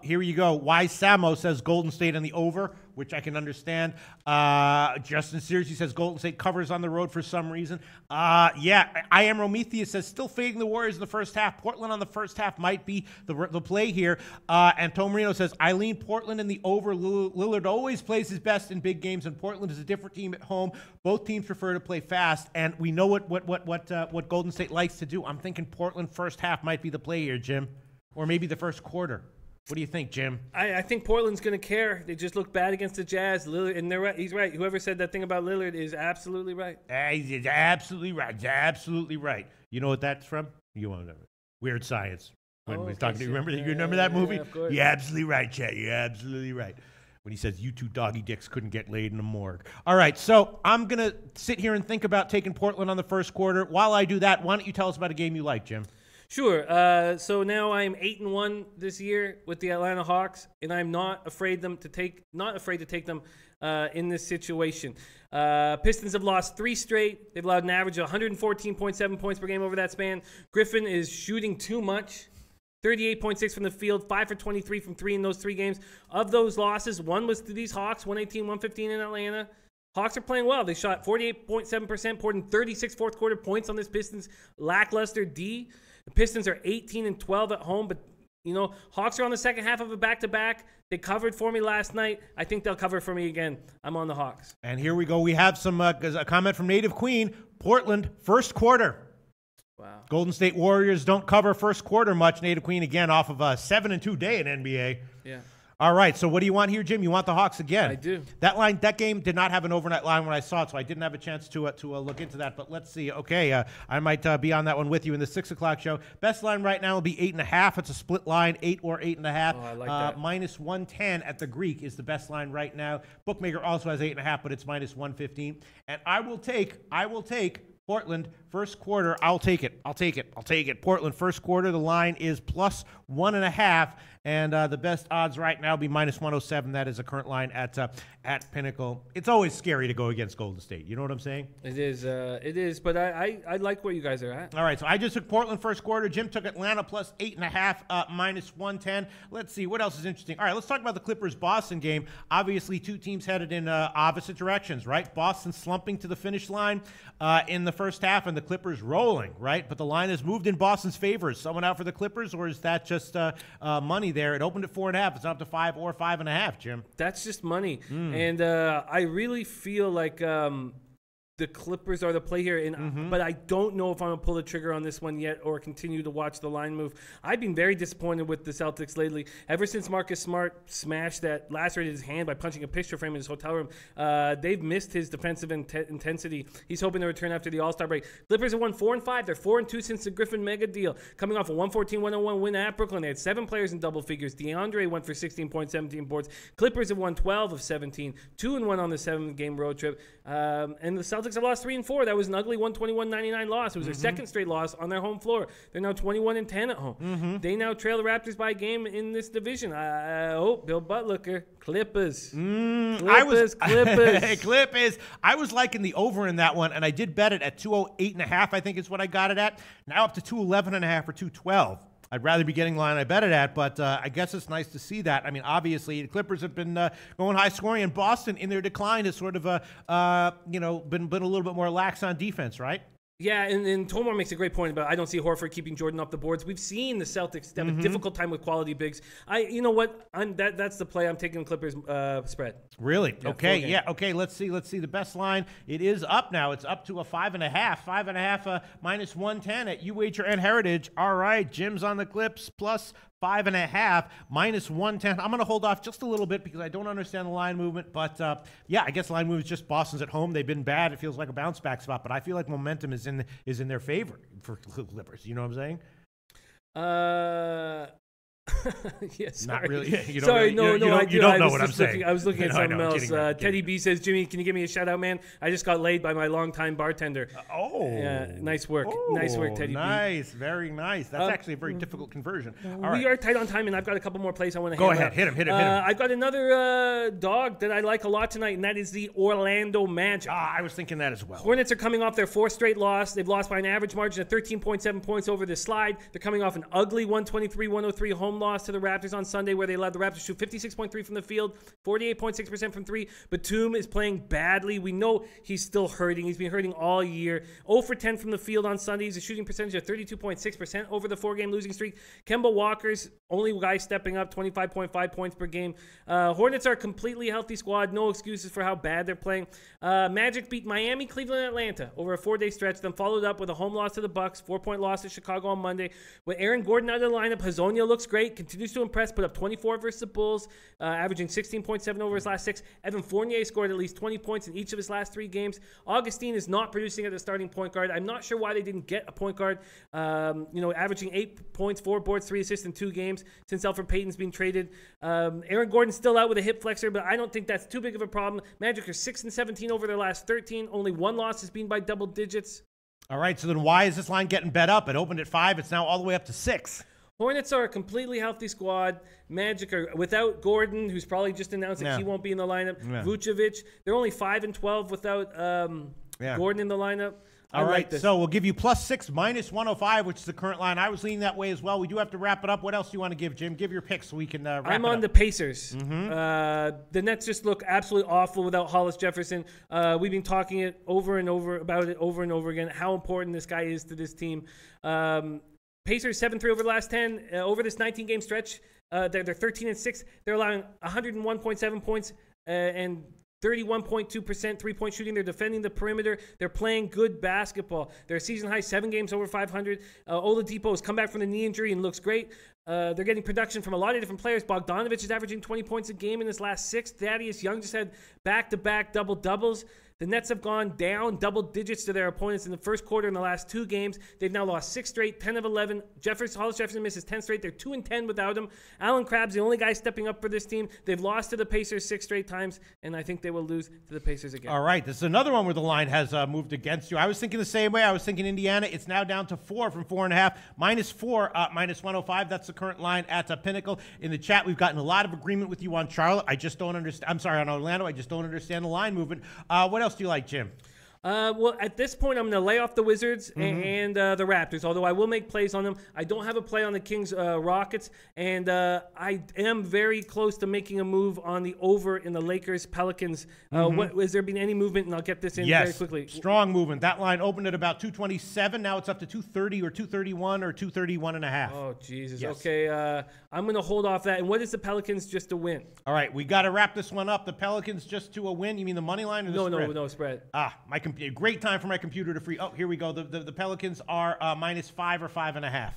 here you go. Why Samo says Golden State on the over, which I can understand. Justin Searcy says Golden State covers on the road for some reason. Yeah, I am Rometheus says still fading the Warriors in the first half. Portland on the first half might be the play here. And Tom Marino says I lean Portland in the over. Lillard always plays his best in big games, and Portland is a different team at home. Both teams prefer to play fast, and we know what Golden State likes to do. I'm thinking Portland first half might be the play here, Jim. Or maybe the first quarter. What do you think, Jim? I think Portland's going to care. They just look bad against the Jazz. Lillard, and they're right. He's right. Whoever said that thing about Lillard is absolutely right. He's absolutely right. He's absolutely right. You know what that's from? You won't know it. Weird Science. When we was talking to you. Remember that movie? Yeah, of course. You're absolutely right, Chet. You're absolutely right. When he says, you two doggy dicks couldn't get laid in a morgue. All right, so I'm going to sit here and think about taking Portland on the first quarter. While I do that, why don't you tell us about a game you like, Jim? Sure. So now I'm 8-1 this year with the Atlanta Hawks, and I'm not afraid to take them in this situation. Pistons have lost 3 straight. They've allowed an average of 114.7 points per game over that span. Griffin is shooting too much. 38.6 from the field, 5 for 23 from 3 in those 3 games. Of those losses, one was to these Hawks, 118-115 in Atlanta. Hawks are playing well. They shot 48.7%, poured in 36 fourth quarter points on this Pistons lackluster D. The Pistons are 18-12 at home, but Hawks are on the second half of a back-to-back. They covered for me last night. I think they'll cover for me again. I'm on the Hawks. And here we go. We have a comment from Native Queen. Portland, first quarter. Wow. Golden State Warriors don't cover first quarter much. Native Queen again off of a 7-2 day in NBA. Yeah. All right, so what do you want here, Jim? You want the Hawks again? I do. That game did not have an overnight line when I saw it, so I didn't have a chance to look into that. But let's see. Okay, I might be on that one with you in the 6 o'clock show. Best line right now will be 8.5. It's a split line, 8 or 8.5. Oh, I like that. Minus 110 at the Greek is the best line right now. Bookmaker also has 8.5, but it's minus 115. And I will take Portland first quarter. I'll take it. Portland first quarter. The line is plus 1.5. And the best odds right now be minus 107. That is a current line at Pinnacle. It's always scary to go against Golden State. You know what I'm saying? It is. But I like where you guys are at. All right, so I just took Portland first quarter. Jim took Atlanta plus 8.5, minus 110. Let's see, what else is interesting? All right, let's talk about the Clippers-Boston game. Obviously, 2 teams headed in opposite directions, right? Boston slumping to the finish line in the first half, and the Clippers rolling, right? But the line has moved in Boston's favor. Is someone out for the Clippers, or is that just money there? It opened at 4.5. It's up to 5 or 5.5, Jim. That's just money. And I really feel like the Clippers are the play here, but I don't know if I'm going to pull the trigger on this one yet or continue to watch the line move. I've been very disappointed with the Celtics lately. Ever since Marcus Smart smashed that, lacerated his hand by punching a picture frame in his hotel room, they've missed his defensive intensity. He's hoping to return after the All-Star break. Clippers have won 4-5. They're 4-2 since the Griffin mega deal. Coming off a 114-101 win at Brooklyn, they had 7 players in double figures. DeAndre went for 16.17 boards. Clippers have won 12 of 17, 2-1 on the 7-game road trip. And the Celtics have lost 3 and 4. That was an ugly 121-99 loss. It was their second straight loss on their home floor. They're now 21-10 at home. They now trail the Raptors by a game in this division. Bill Butler, Clippers. Clippers. Clippers. I was liking the over in that one, and I did bet it at 208.5. I think is what I got it at. Now up to 211.5 or 212. I'd rather be getting the line I bet it at, but I guess it's nice to see that. I mean, obviously, the Clippers have been going high scoring, and Boston, in their decline, has sort of been a little bit more lax on defense, right? Yeah, and Tomar makes a great point about I don't see Horford keeping Jordan off the boards. We've seen the Celtics have a difficult time with quality bigs. You know what? That's the play. I'm taking the Clippers spread. Really? Yeah, okay. Yeah. Okay. Let's see. The best line. It is up now. It's up to a 5.5. 5.5 minus 110 at UHR and Heritage. All right. Jim's on the Clips plus 5.5 minus 110. I'm going to hold off just a little bit because I don't understand the line movement. But yeah, I guess the line movement is just Boston's at home. They've been bad. It feels like a bounce back spot, but I feel like momentum is in their favor for Clippers. You know what I'm saying? Yes, not really. You don't sorry, really, you don't know what I'm saying. I was looking at something else. Kidding. Teddy B says, Jimmy, can you give me a shout out, man? I just got laid by my longtime bartender. Nice work. Nice work, Teddy B. Nice, very nice. That's actually a very difficult conversion. We are tight on time, and I've got a couple more plays I want to go ahead. Hit him. I've got another dog that I like a lot tonight, and that is the Orlando Magic. I was thinking that as well. Hornets are coming off their 4th straight loss. They've lost by an average margin of 13.7 points over the slide. They're coming off an ugly 123-103 home loss to the Raptors on Sunday, where they allowed the Raptors to shoot 56.3 from the field, 48.6% from 3. Batum is playing badly. We know he's still hurting. He's been hurting all year. 0 for 10 from the field on Sunday. He's a shooting percentage of 32.6% over the 4-game losing streak. Kemba Walker's only guy stepping up, 25.5 points per game. Hornets are a completely healthy squad. No excuses for how bad they're playing. Magic beat Miami, Cleveland, and Atlanta over a 4-day stretch, then followed up with a home loss to the Bucks, 4-point loss to Chicago on Monday. With Aaron Gordon out of the lineup, Hazonia looks great, continues to impress, put up 24 versus the Bulls, averaging 16.7 over his last 6. Evan Fournier scored at least 20 points in each of his last 3 games. Augustine is not producing at the starting point guard. I'm not sure why they didn't get a point guard, averaging 8 points, 4 boards, 3 assists in 2 games since Elfrid Payton's been traded. Aaron Gordon's still out with a hip flexor, but I don't think that's too big of a problem. Magic are 6-17 over their last 13. Only 1 loss has been by double digits. All right, so then why is this line getting bet up? It opened at 5. It's now all the way up to 6. Hornets are a completely healthy squad. Magic are without Gordon, who's probably just announced that he won't be in the lineup. Vucevic, they're only 5-12 without Gordon in the lineup. All right, so we'll give you +6, -105, which is the current line. I was leaning that way as well. We do have to wrap it up. What else do you want to give, Jim? Give your picks so we can wrap it up. I'm on the Pacers. The Nets just look absolutely awful without Hollis Jefferson. We've been talking it over and over again, how important this guy is to this team. Pacers 7-3 over the last 10. Over this 19-game stretch, they're 13-6. They're allowing 101.7 points and 31.2% three-point shooting. They're defending the perimeter. They're playing good basketball. They're season high 7 games over 500. Oladipo has come back from the knee injury and looks great. They're getting production from a lot of different players. Bogdanovich is averaging 20 points a game in his last 6. Thaddeus Young just had back-to-back double-doubles. The Nets have gone down double digits to their opponents in the first quarter in the last 2 games. They've now lost 6 straight, 10 of 11. Hollis Jefferson misses 10 straight. They're 2-10 without him. Alan Crabb's the only guy stepping up for this team. They've lost to the Pacers 6 straight times, and I think they will lose to the Pacers again. All right, this is another one where the line has moved against you. I was thinking the same way. I was thinking Indiana. It's now down to 4 from 4.5. -4, -105. That's the current line at Pinnacle. In the chat, we've gotten a lot of agreement with you on Charlotte. I just don't understand. I'm sorry, on Orlando. I just don't understand the line movement. What else do you like, Jim? Well, at this point, I'm going to lay off the Wizards and the Raptors, although I will make plays on them. I don't have a play on the Kings Rockets, and I am very close to making a move on the over in the Lakers Pelicans. Has there been any movement? And I'll get this in very quickly. Strong movement. That line opened at about 227. Now it's up to 230 or 231 or 231.5. Oh, Jesus. Yes. Okay, I'm going to hold off that. And what is the Pelicans just to win? All right, we got to wrap this one up. The Pelicans just to a win. You mean the money line or the spread? No spread. A great time for my computer to free. Oh, here we go. The Pelicans are -5 or 5.5.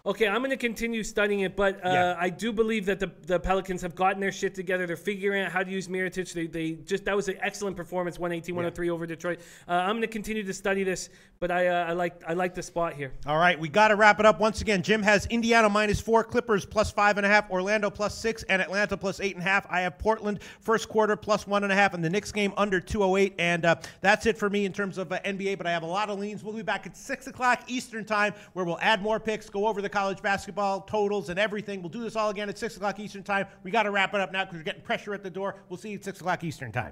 Okay, I'm going to continue studying it, but I do believe that the Pelicans have gotten their shit together. They're figuring out how to use Mirotic. That was an excellent performance, 118-103 over Detroit. I'm going to continue to study this, but I like the spot here. All right, we got to wrap it up once again. Jim has Indiana -4, Clippers +5.5, Orlando +6, and Atlanta +8.5. I have Portland first quarter +1.5, and the Knicks game under 208. And that's it for me in terms of NBA. But I have a lot of leans. We'll be back at 6 o'clock Eastern time, where we'll add more picks, go over the college basketball totals and everything. We'll do this all again at 6 o'clock Eastern time. We got to wrap it up now because we're getting pressure at the door. We'll see you at 6 o'clock Eastern time.